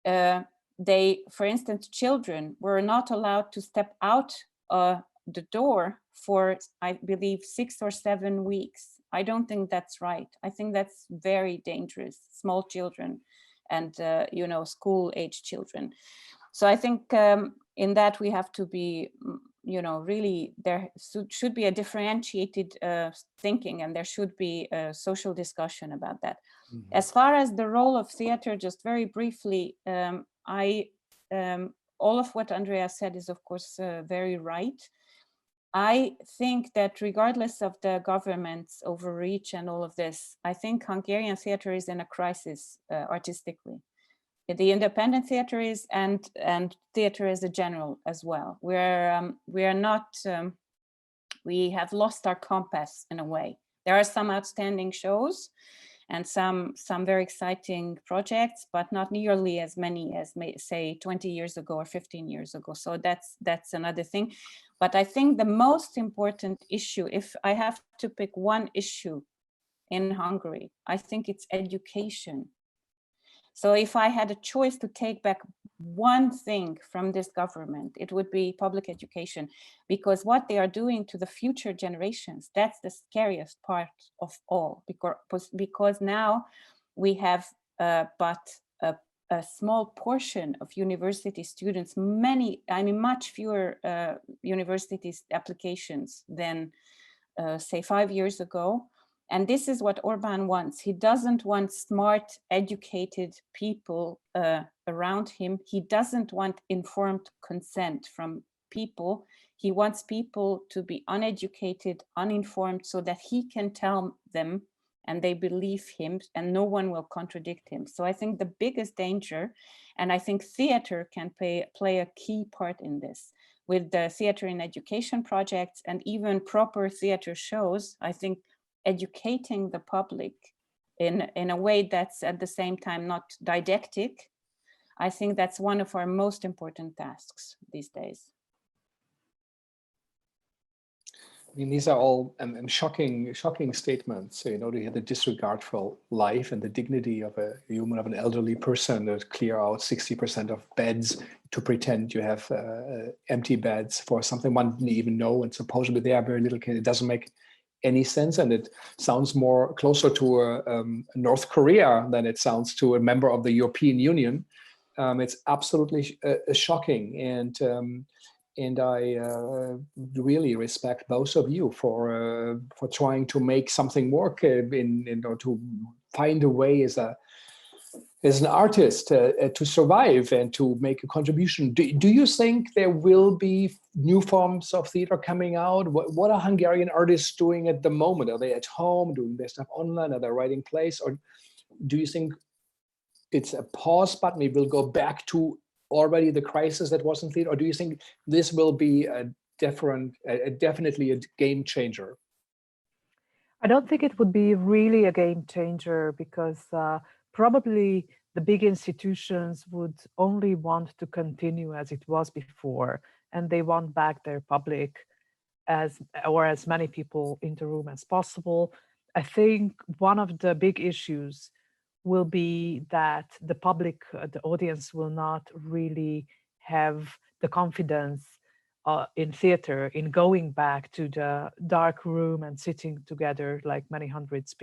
they, for instance, children were not allowed to step out the door for, I believe, 6 or 7 weeks. I don't think that's right. I think that's very dangerous, small children and, you know, school-age children. So I think in that we have to be, you know, really, there should be a differentiated thinking, and there should be a social discussion about that. Mm-hmm. As far as the role of theater, just very briefly, all of what Andrea said is, of course, very right. I think that regardless of the government's overreach and all of this, I think Hungarian theater is in a crisis artistically. The independent theater is, and theater as a general as well. We are not, we have lost our compass in a way. There are some outstanding shows and some very exciting projects, but not nearly as many as, say, 20 years ago or 15 years ago. So that's another thing. But I think the most important issue, if I have to pick one issue in Hungary, I think it's education. So if I had a choice to take back one thing from this government, it would be public education, because what they are doing to the future generations, that's the scariest part of all, because now we have but a small portion of university students, much fewer university applications than say 5 years ago. And this is what Orbán wants. He doesn't want smart, educated people around him. He doesn't want informed consent from people. He wants people to be uneducated, uninformed, so that he can tell them and they believe him and no one will contradict him. So I think the biggest danger, and I think theater can play a key part in this, with the theater in education projects and even proper theater shows, I think educating the public in a way that's at the same time not didactic, I think that's one of our most important tasks these days. I mean, these are all shocking statements. You know, they have the disregard for life and the dignity of a human, of an elderly person, that clear out 60% of beds to pretend you have empty beds for something one didn't even know, and supposedly they are very little kids. It doesn't make any sense, and it sounds more closer to North Korea than it sounds to a member of the European Union. It's absolutely shocking, and I really respect both of you for trying to make something work or to find a way as an artist to survive and to make a contribution. Do you think there will be new forms of theater coming out? What are Hungarian artists doing at the moment? Are they at home doing their stuff online? Are they writing plays? Or do you think it's a pause button? We will go back to already the crisis that was in theater? Or do you think this will be definitely a game changer? I don't think it would be really a game changer, because probably the big institutions would only want to continue as it was before, and they want back their public as many people in the room as possible. I think one of the big issues will be that the public, the audience, will not really have the confidence in theater, in going back to the dark room and sitting together like many hundreds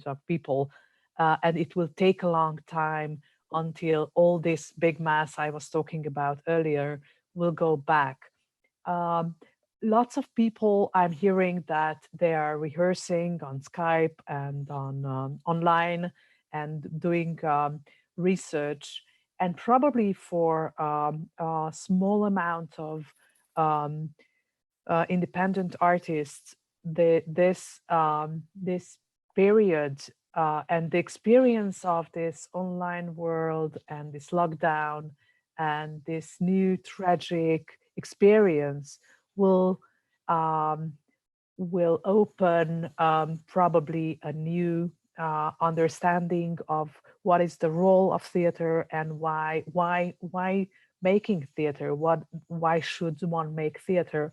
of people. And it will take a long time until all this big mass I was talking about earlier will go back. Lots of people, I'm hearing that they are rehearsing on Skype and on online and doing research, and probably for a small amount of independent artists, this period and the experience of this online world and this lockdown and this new tragic experience will open probably a new understanding of what is the role of theater and why making theater, why should one make theater.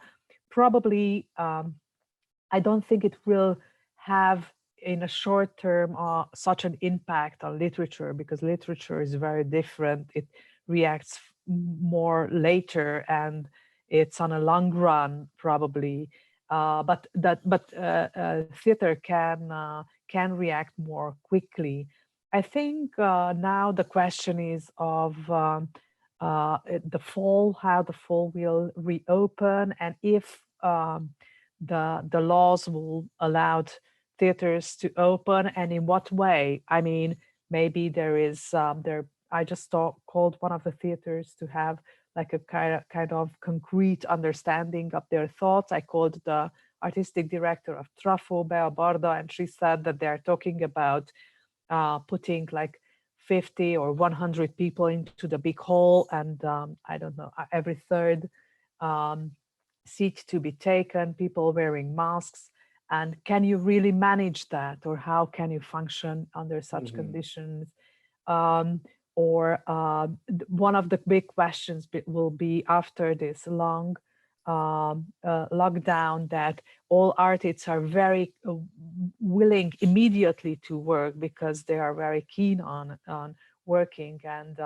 Probably I don't think it will have in a short term such an impact on literature, because literature is very different. It reacts more later, and it's on a long run probably. But theater can react more quickly. I think now the question is of the fall, how the fall will reopen, and if the laws will allow theaters to open, and in what way. I mean, maybe there is I just called one of the theaters to have like a kind of concrete understanding of their thoughts. I called the artistic director of Trafo, Bea Barda, and she said that they're talking about putting like 50 or 100 people into the big hall, and I don't know, every third seat to be taken, people wearing masks. And can you really manage that, or how can you function under such conditions? Or one of the big questions will be after this long lockdown, that all artists are very willing immediately to work because they are very keen on working. And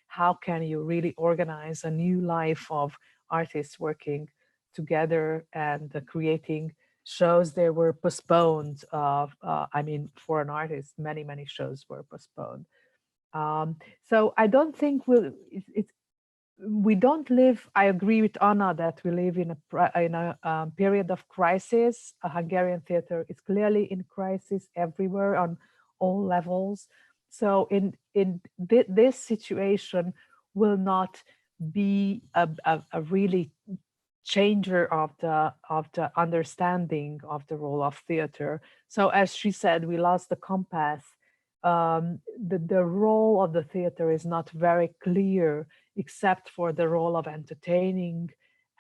how can you really organize a new life of artists working together and creating shows? They were postponed. I mean, for an artist, many shows were postponed. So I don't think we don't live. I agree with Anna that we live in a period of crisis. Hungarian theater is clearly in crisis everywhere on all levels. So in this situation will not be a really changer of the understanding of the role of theater. So as she said, we lost the compass. The role of the theater is not very clear, except for the role of entertaining,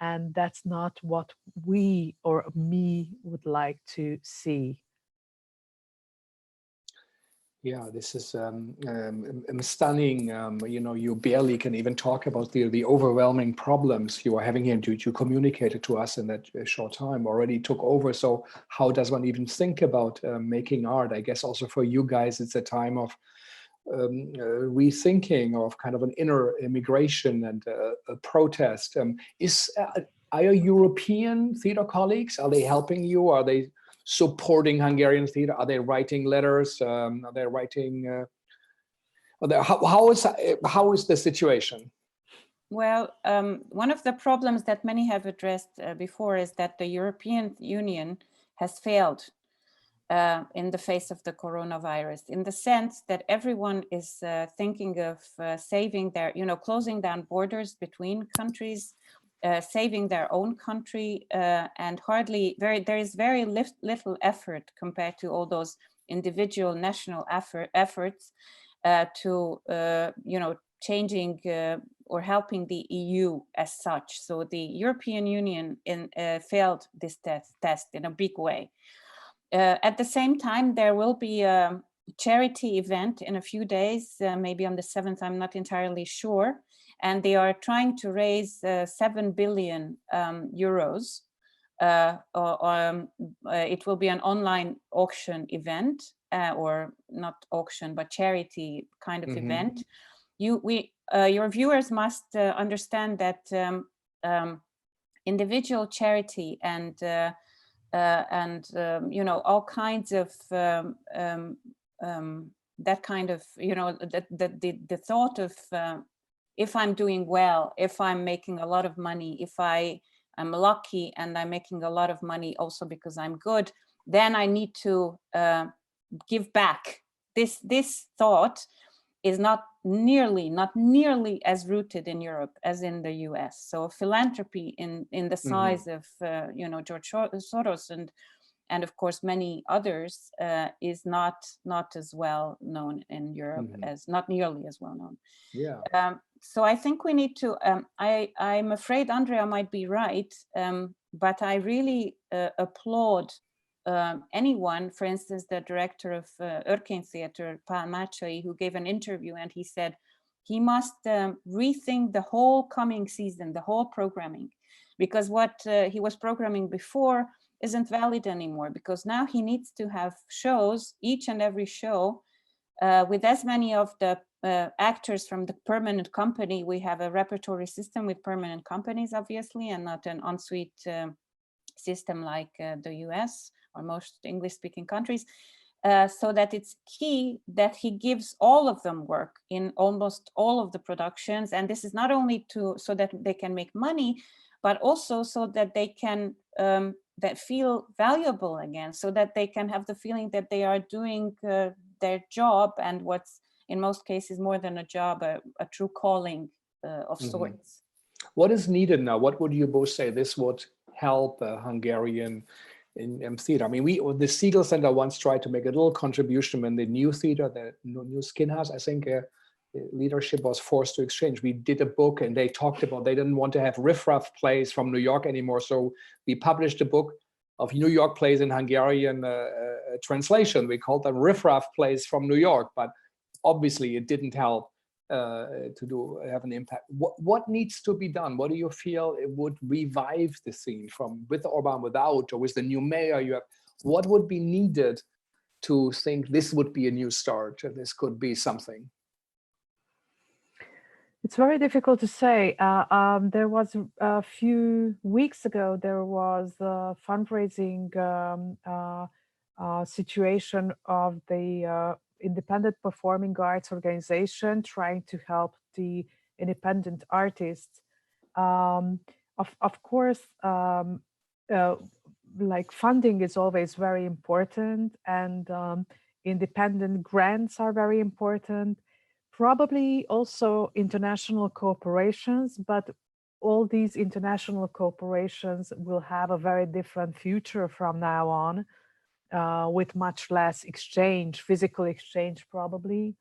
and that's not what we or me would like to see. Yeah, this is stunning. You know, you barely can even talk about the overwhelming problems you are having here, and you communicated to us in that short time already took over. So how does one even think about making art? I guess also for you guys, it's a time of rethinking, of kind of an inner immigration and a protest. Are your European theater colleagues, are they helping you? Are they supporting Hungarian theater? Are they writing letters? Are they writing? How is the situation? Well, one of the problems that many have addressed before is that the European Union has failed in the face of the coronavirus, in the sense that everyone is thinking of saving their, closing down borders between countries, saving their own country, and there is very little effort compared to all those individual national efforts to changing or helping the EU as such. So the European Union failed this test in a big way. At the same time, there will be a charity event in a few days, maybe on the 7th, I'm not entirely sure. And they are trying to raise 7 billion euros. It will be an online auction event, or not auction, but charity kind of event. Your viewers must understand that individual charity and all kinds of that kind of, the thought of if I'm doing well, if I'm making a lot of money, if I'm lucky and I'm making a lot of money also because I'm good, then I need to give back. This thought is not nearly as rooted in Europe as in the US. So philanthropy in the size of George Soros and of course many others, is not as well known in Europe, as not nearly as well known. Yeah. So I think we need to, I'm afraid Andrea might be right, but I really applaud anyone, for instance, the director of Örkény Theatre, Pál, who gave an interview and he said he must rethink the whole coming season, the whole programming, because what he was programming before isn't valid anymore, because now he needs to have shows, each and every show, with as many of the actors from the permanent company. We have a repertory system with permanent companies, obviously, and not an ensuite system like the US or most English-speaking countries. So that it's key that he gives all of them work in almost all of the productions. And this is not only so that they can make money, but also so that they can that feel valuable again, so that they can have the feeling that they are doing their job, and what's in most cases more than a job, a true calling of sorts. What is needed now? What would you both say this would help Hungarian in theater? I mean, the Segal Center once tried to make a little contribution when the new theater, the new SZINHAZ, I think leadership was forced to exchange. We did a book and they talked about they didn't want to have riffraff plays from New York anymore. So we published a book of New York plays in Hungarian translation. We called them riffraff plays from New York, but obviously it didn't help to have an impact. What needs to be done? What do you feel it would revive the scene from with Orbán, without, or with the new mayor you have? What would be needed to think this would be a new start? This could be something. It's very difficult to say. There was a few weeks ago, there was a fundraising situation of the independent performing arts organization trying to help the independent artists. Of course, like funding is always very important, and independent grants are very important. Probably also international cooperations, but all these international cooperations will have a very different future from now on, with much less exchange, physical exchange probably.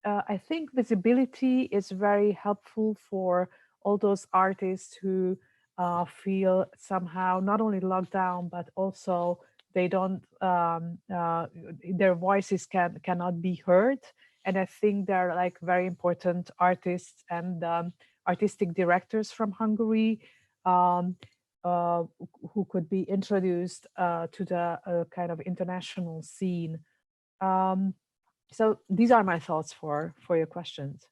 I think visibility is very helpful for all those artists who feel somehow not only locked down, but also they don't, their voices cannot be heard. And I think they're like very important artists and artistic directors from Hungary who could be introduced to the kind of international scene. So these are my thoughts for your questions.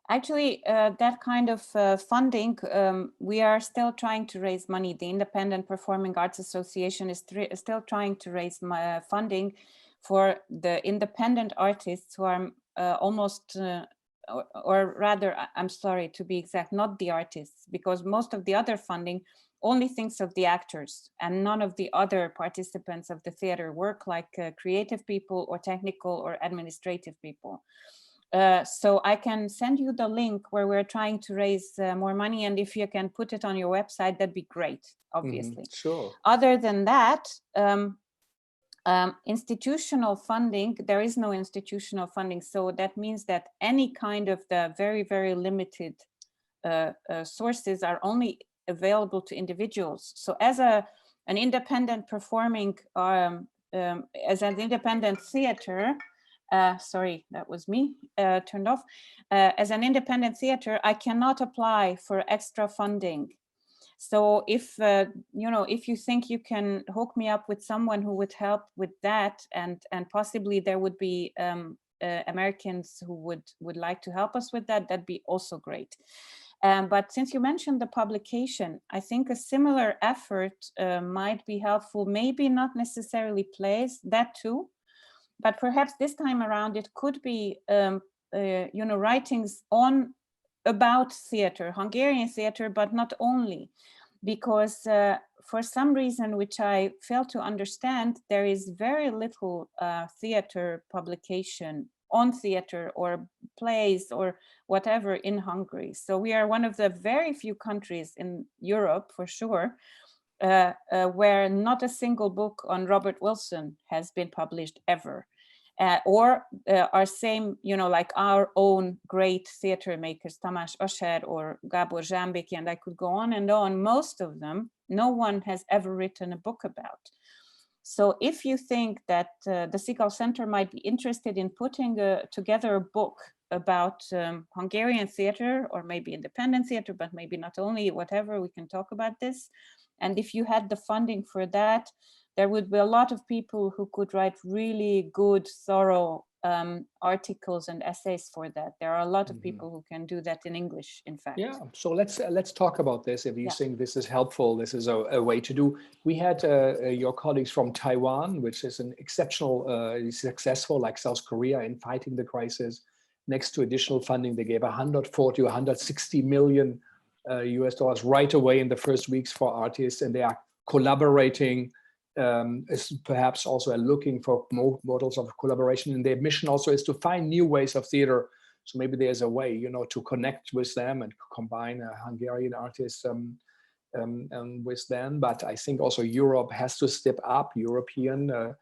Actually, that kind of funding, we are still trying to raise money. The Independent Performing Arts Association is still trying to raise funding for the independent artists who are almost, or rather, I'm sorry to be exact, not the artists, because most of the other funding only thinks of the actors and none of the other participants of the theater work, like creative people or technical or administrative people. So I can send you the link where we're trying to raise more money, and if you can put it on your website, that'd be great, obviously. Sure. Other than that, institutional funding, there is no institutional funding. So that means that any kind of the very, very limited sources are only available to individuals. So as an independent performing, as an independent theater, sorry, that was me, turned off. As an independent theater, I cannot apply for extra funding. So if, if you think you can hook me up with someone who would help with that, and possibly there would be Americans who would like to help us with that, that'd be also great. But since you mentioned the publication, I think a similar effort might be helpful, maybe not necessarily plays, that too, but perhaps this time around it could be, writings about theater, Hungarian theater, but not only, because for some reason, which I fail to understand, there is very little theater publication on theater or plays or whatever in Hungary. So we are one of the very few countries in Europe, for sure, where not a single book on Robert Wilson has been published ever. Or our same, like our own great theater makers, Tamás, Ascher, or Gábor Zsámbéki, and I could go on and on, most of them, no one has ever written a book about. So if you think that the Segal Center might be interested in putting together a book about Hungarian theater, or maybe independent theater, but maybe not only, whatever, we can talk about this. And if you had the funding for that, there would be a lot of people who could write really good, thorough articles and essays for that. There are a lot of people who can do that in English, in fact. Yeah, so let's talk about this. If you think this is helpful, this is a way to do. We had your colleagues from Taiwan, which is an exceptional, successful, like South Korea, in fighting the crisis. Next to additional funding, they gave 140 or 160 million US dollars right away in the first weeks for artists, and they are collaborating. Is perhaps also looking for more models of collaboration, and their mission also is to find new ways of theater. So maybe there's a way, to connect with them and combine Hungarian artists with them. But I think also Europe has to step up. European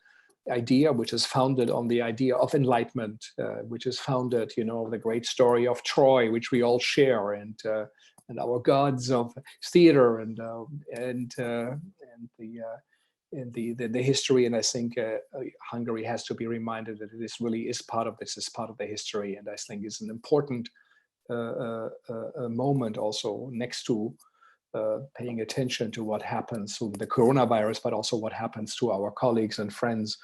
idea, which is founded on the idea of enlightenment, which is founded, the great story of Troy, which we all share, and our gods of theater and the history. And I think Hungary has to be reminded that this really is part of this, is part of the history. And I think it's an important moment also, next to paying attention to what happens to the coronavirus, but also what happens to our colleagues and friends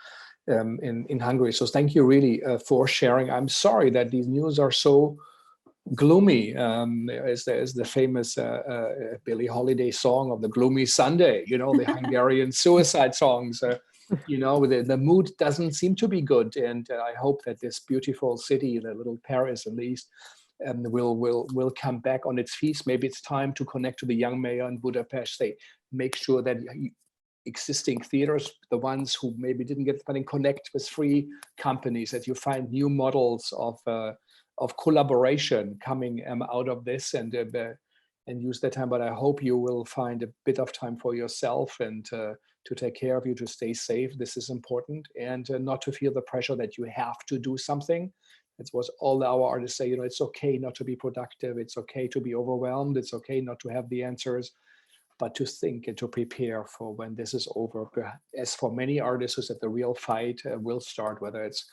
in Hungary. So thank you really for sharing. I'm sorry that these news are so gloomy. As the famous Billie Holiday song of the Gloomy Sunday, the Hungarian suicide songs, the mood doesn't seem to be good. And I hope that this beautiful city, the little Paris at least, will come back on its feet. Maybe it's time to connect to the young mayor in Budapest. They make sure that existing theaters, the ones who maybe didn't get funding, connect with free companies, that you find new models of collaboration coming out of this, and use that time. But I hope you will find a bit of time for yourself and to take care of you, to stay safe. This is important, and not to feel the pressure that you have to do something. That's what all our artists say. It's okay not to be productive. It's okay to be overwhelmed. It's okay not to have the answers, but to think and to prepare for when this is over. As for many artists who said the real fight will start, whether it's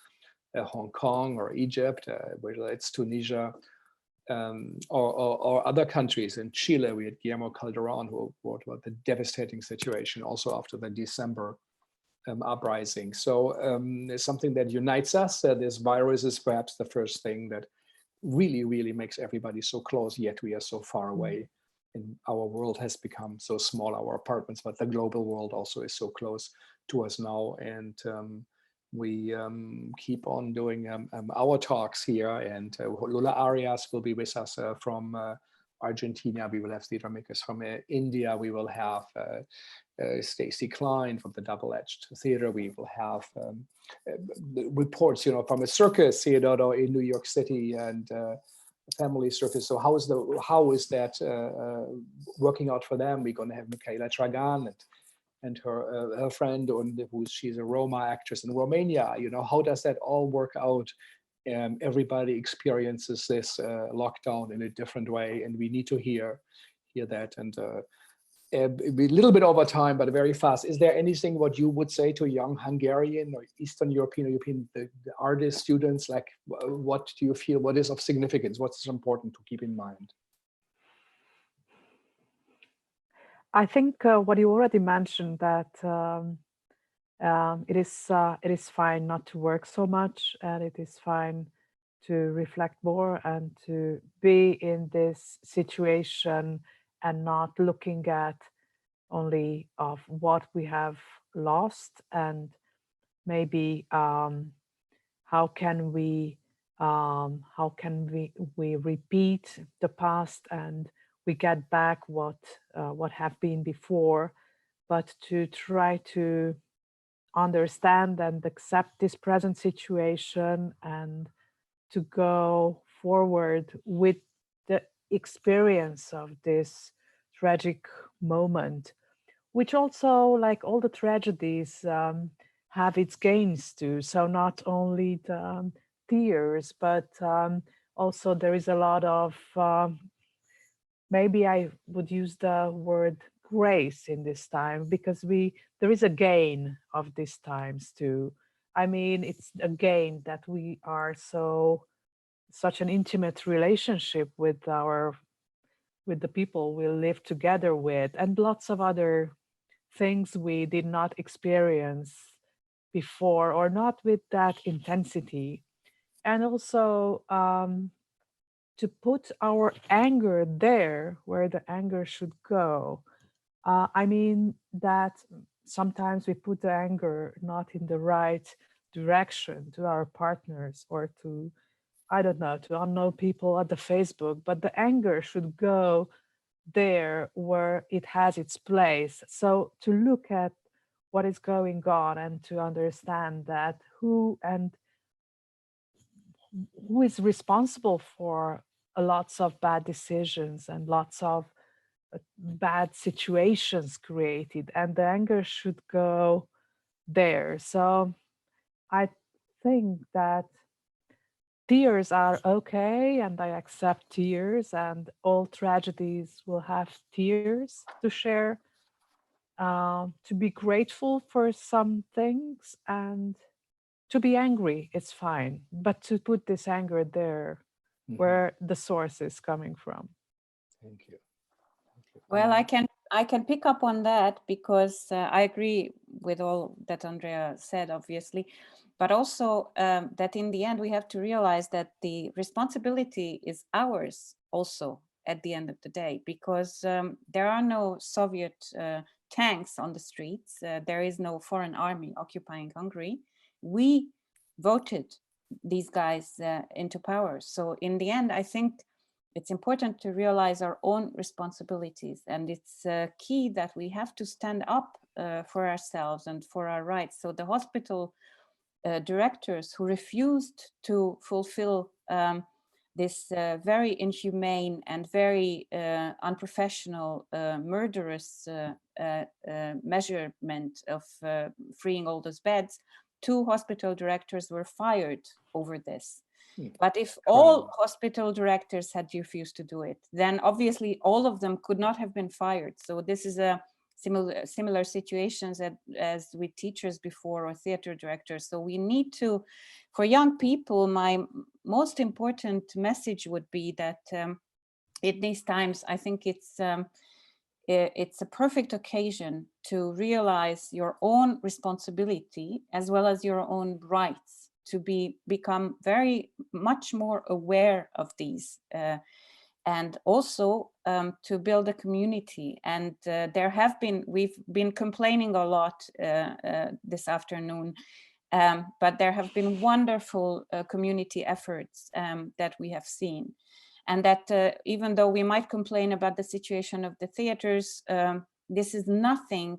Hong Kong or Egypt, whether it's Tunisia, or other countries. In Chile, we had Guillermo Calderón, who wrote about the devastating situation also after the December uprising. So there's something that unites us. This virus is perhaps the first thing that really, really makes everybody so close, yet we are so far away. And our world has become so small, our apartments, but the global world also is so close to us now. And we keep on doing our talks here, and Lula Arias will be with us from Argentina. We will have theater makers from India. We will have Stacy Klein from the Double-Edged Theater. We will have reports, from a circus theater in New York City, and family circus. So how is that working out for them? We're going to have Michaela Tragan and her friend, she's a Roma actress in Romania. How does that all work out? Everybody experiences this lockdown in a different way, and we need to hear that. And a little bit over time, but very fast. Is there anything what you would say to young Hungarian or Eastern European, the artist students? Like, what do you feel? What is of significance? What's important to keep in mind? I think what you already mentioned, that it is fine not to work so much, and it is fine to reflect more and to be in this situation and not looking at only of what we have lost, and maybe how can we repeat the past and we get back what have been before, but to try to understand and accept this present situation and to go forward with the experience of this tragic moment which also, like all the tragedies, have its gains too. So not only the tears, but also there is a lot of, maybe I would use the word grace in this time, because there is a gain of these times too. I mean, it's a gain that we are such an intimate relationship with the people we live together with, and lots of other things we did not experience before, or not with that intensity. And also to put our anger there where the anger should go. I mean that sometimes we put the anger not in the right direction to our partners, or to, I don't know, to unknown people at the Facebook, but the anger should go there where it has its place. So to look at what is going on, and to understand that who is responsible for lots of bad decisions and lots of bad situations created, and the anger should go there. So I think that tears are okay, and I accept tears, and all tragedies will have tears to share, to be grateful for some things, and to be angry, it's fine, but to put this anger there where the source is coming from. Thank you. Thank you. Well, I can pick up on that, because I agree with all that Andrea said, obviously, but also that in the end we have to realize that the responsibility is ours also at the end of the day, because there are no Soviet tanks on the streets. There is no foreign army occupying Hungary. We voted these guys into power. So in the end, I think it's important to realize our own responsibilities, and it's key that we have to stand up for ourselves and for our rights. So the hospital directors who refused to fulfill this very inhumane and very unprofessional, murderous measurement of freeing all those beds, 2 hospital directors were fired over this. But if all hospital directors had refused to do it, then obviously all of them could not have been fired. So this is a similar situations as with teachers before, or theater directors. So we need to, for young people, my most important message would be that in these times, I think it's a perfect occasion to realize your own responsibility as well as your own rights, to become very much more aware of these, and also to build a community. And we've been complaining a lot this afternoon, but there have been wonderful community efforts that we have seen. And that even though we might complain about the situation of the theaters, this is nothing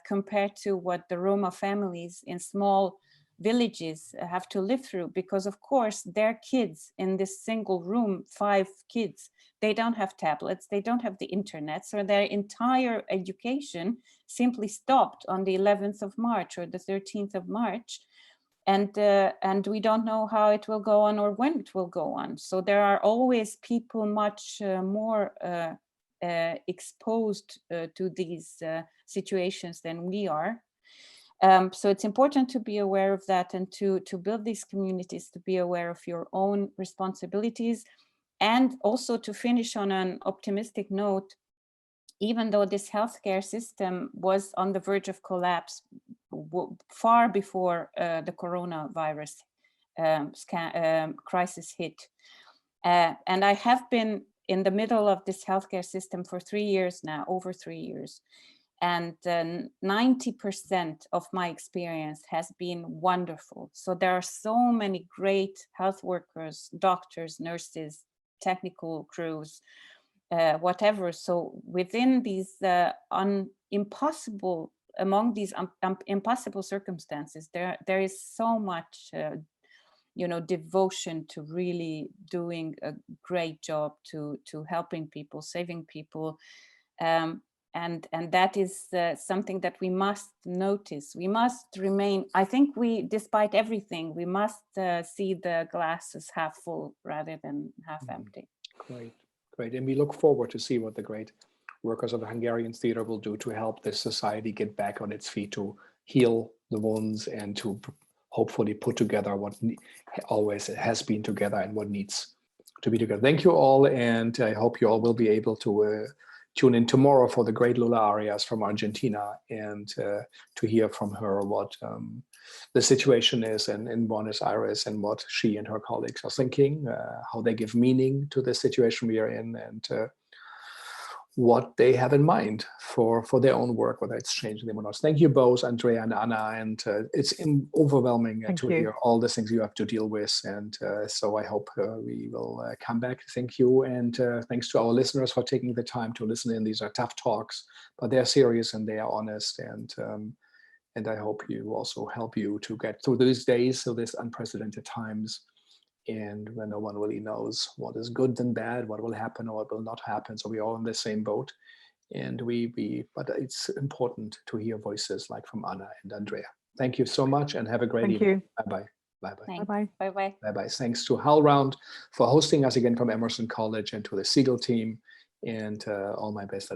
compared to what the Roma families in small villages have to live through, because of course their kids in this single room, 5 kids, they don't have tablets, they don't have the internet, so their entire education simply stopped on the 11th of March or the 13th of March. And we don't know how it will go on or when it will go on. So there are always people much more exposed to these situations than we are. So it's important to be aware of that, and to build these communities, to be aware of your own responsibilities, and also to finish on an optimistic note. Even though this healthcare system was on the verge of collapse far before the coronavirus crisis hit. And I have been in the middle of this healthcare system for 3 years now, over 3 years. And 90% of my experience has been wonderful. So there are so many great health workers, doctors, nurses, technical crews, whatever. So within these impossible circumstances, there is so much devotion to really doing a great job to helping people, saving people. and that is something that we must notice. We must remain, I think despite everything, we must see the glass as half full rather than half empty. Great, great. And we look forward to see what the great workers of the Hungarian theater will do to help this society get back on its feet, to heal the wounds and to hopefully put together what always has been together and what needs to be together. Thank you all, and I hope you all will be able to tune in tomorrow for the great Lula Arias from Argentina, and to hear from her what the situation is in Buenos Aires and what she and her colleagues are thinking, how they give meaning to the situation we are in, and what they have in mind for their own work, whether it's changing them or not. Thank you both, Andrea and Anna, and it's overwhelming to hear all the things you have to deal with, and so I hope we will come back. Thank you, and thanks to our listeners for taking the time to listen in. These are tough talks, but they're serious and they are honest, and I hope you also help you to get through these days, so these unprecedented times, and when no one really knows what is good and bad, what will happen or what will not happen. So we're all in the same boat, and but it's important to hear voices like from Anna and Andrea. Thank you so much, and have a great evening. Bye-bye. Bye-bye. Bye-bye. Bye-bye. Bye-bye. Thanks to HowlRound for hosting us again from Emerson College, and to the Segal team, and all my best.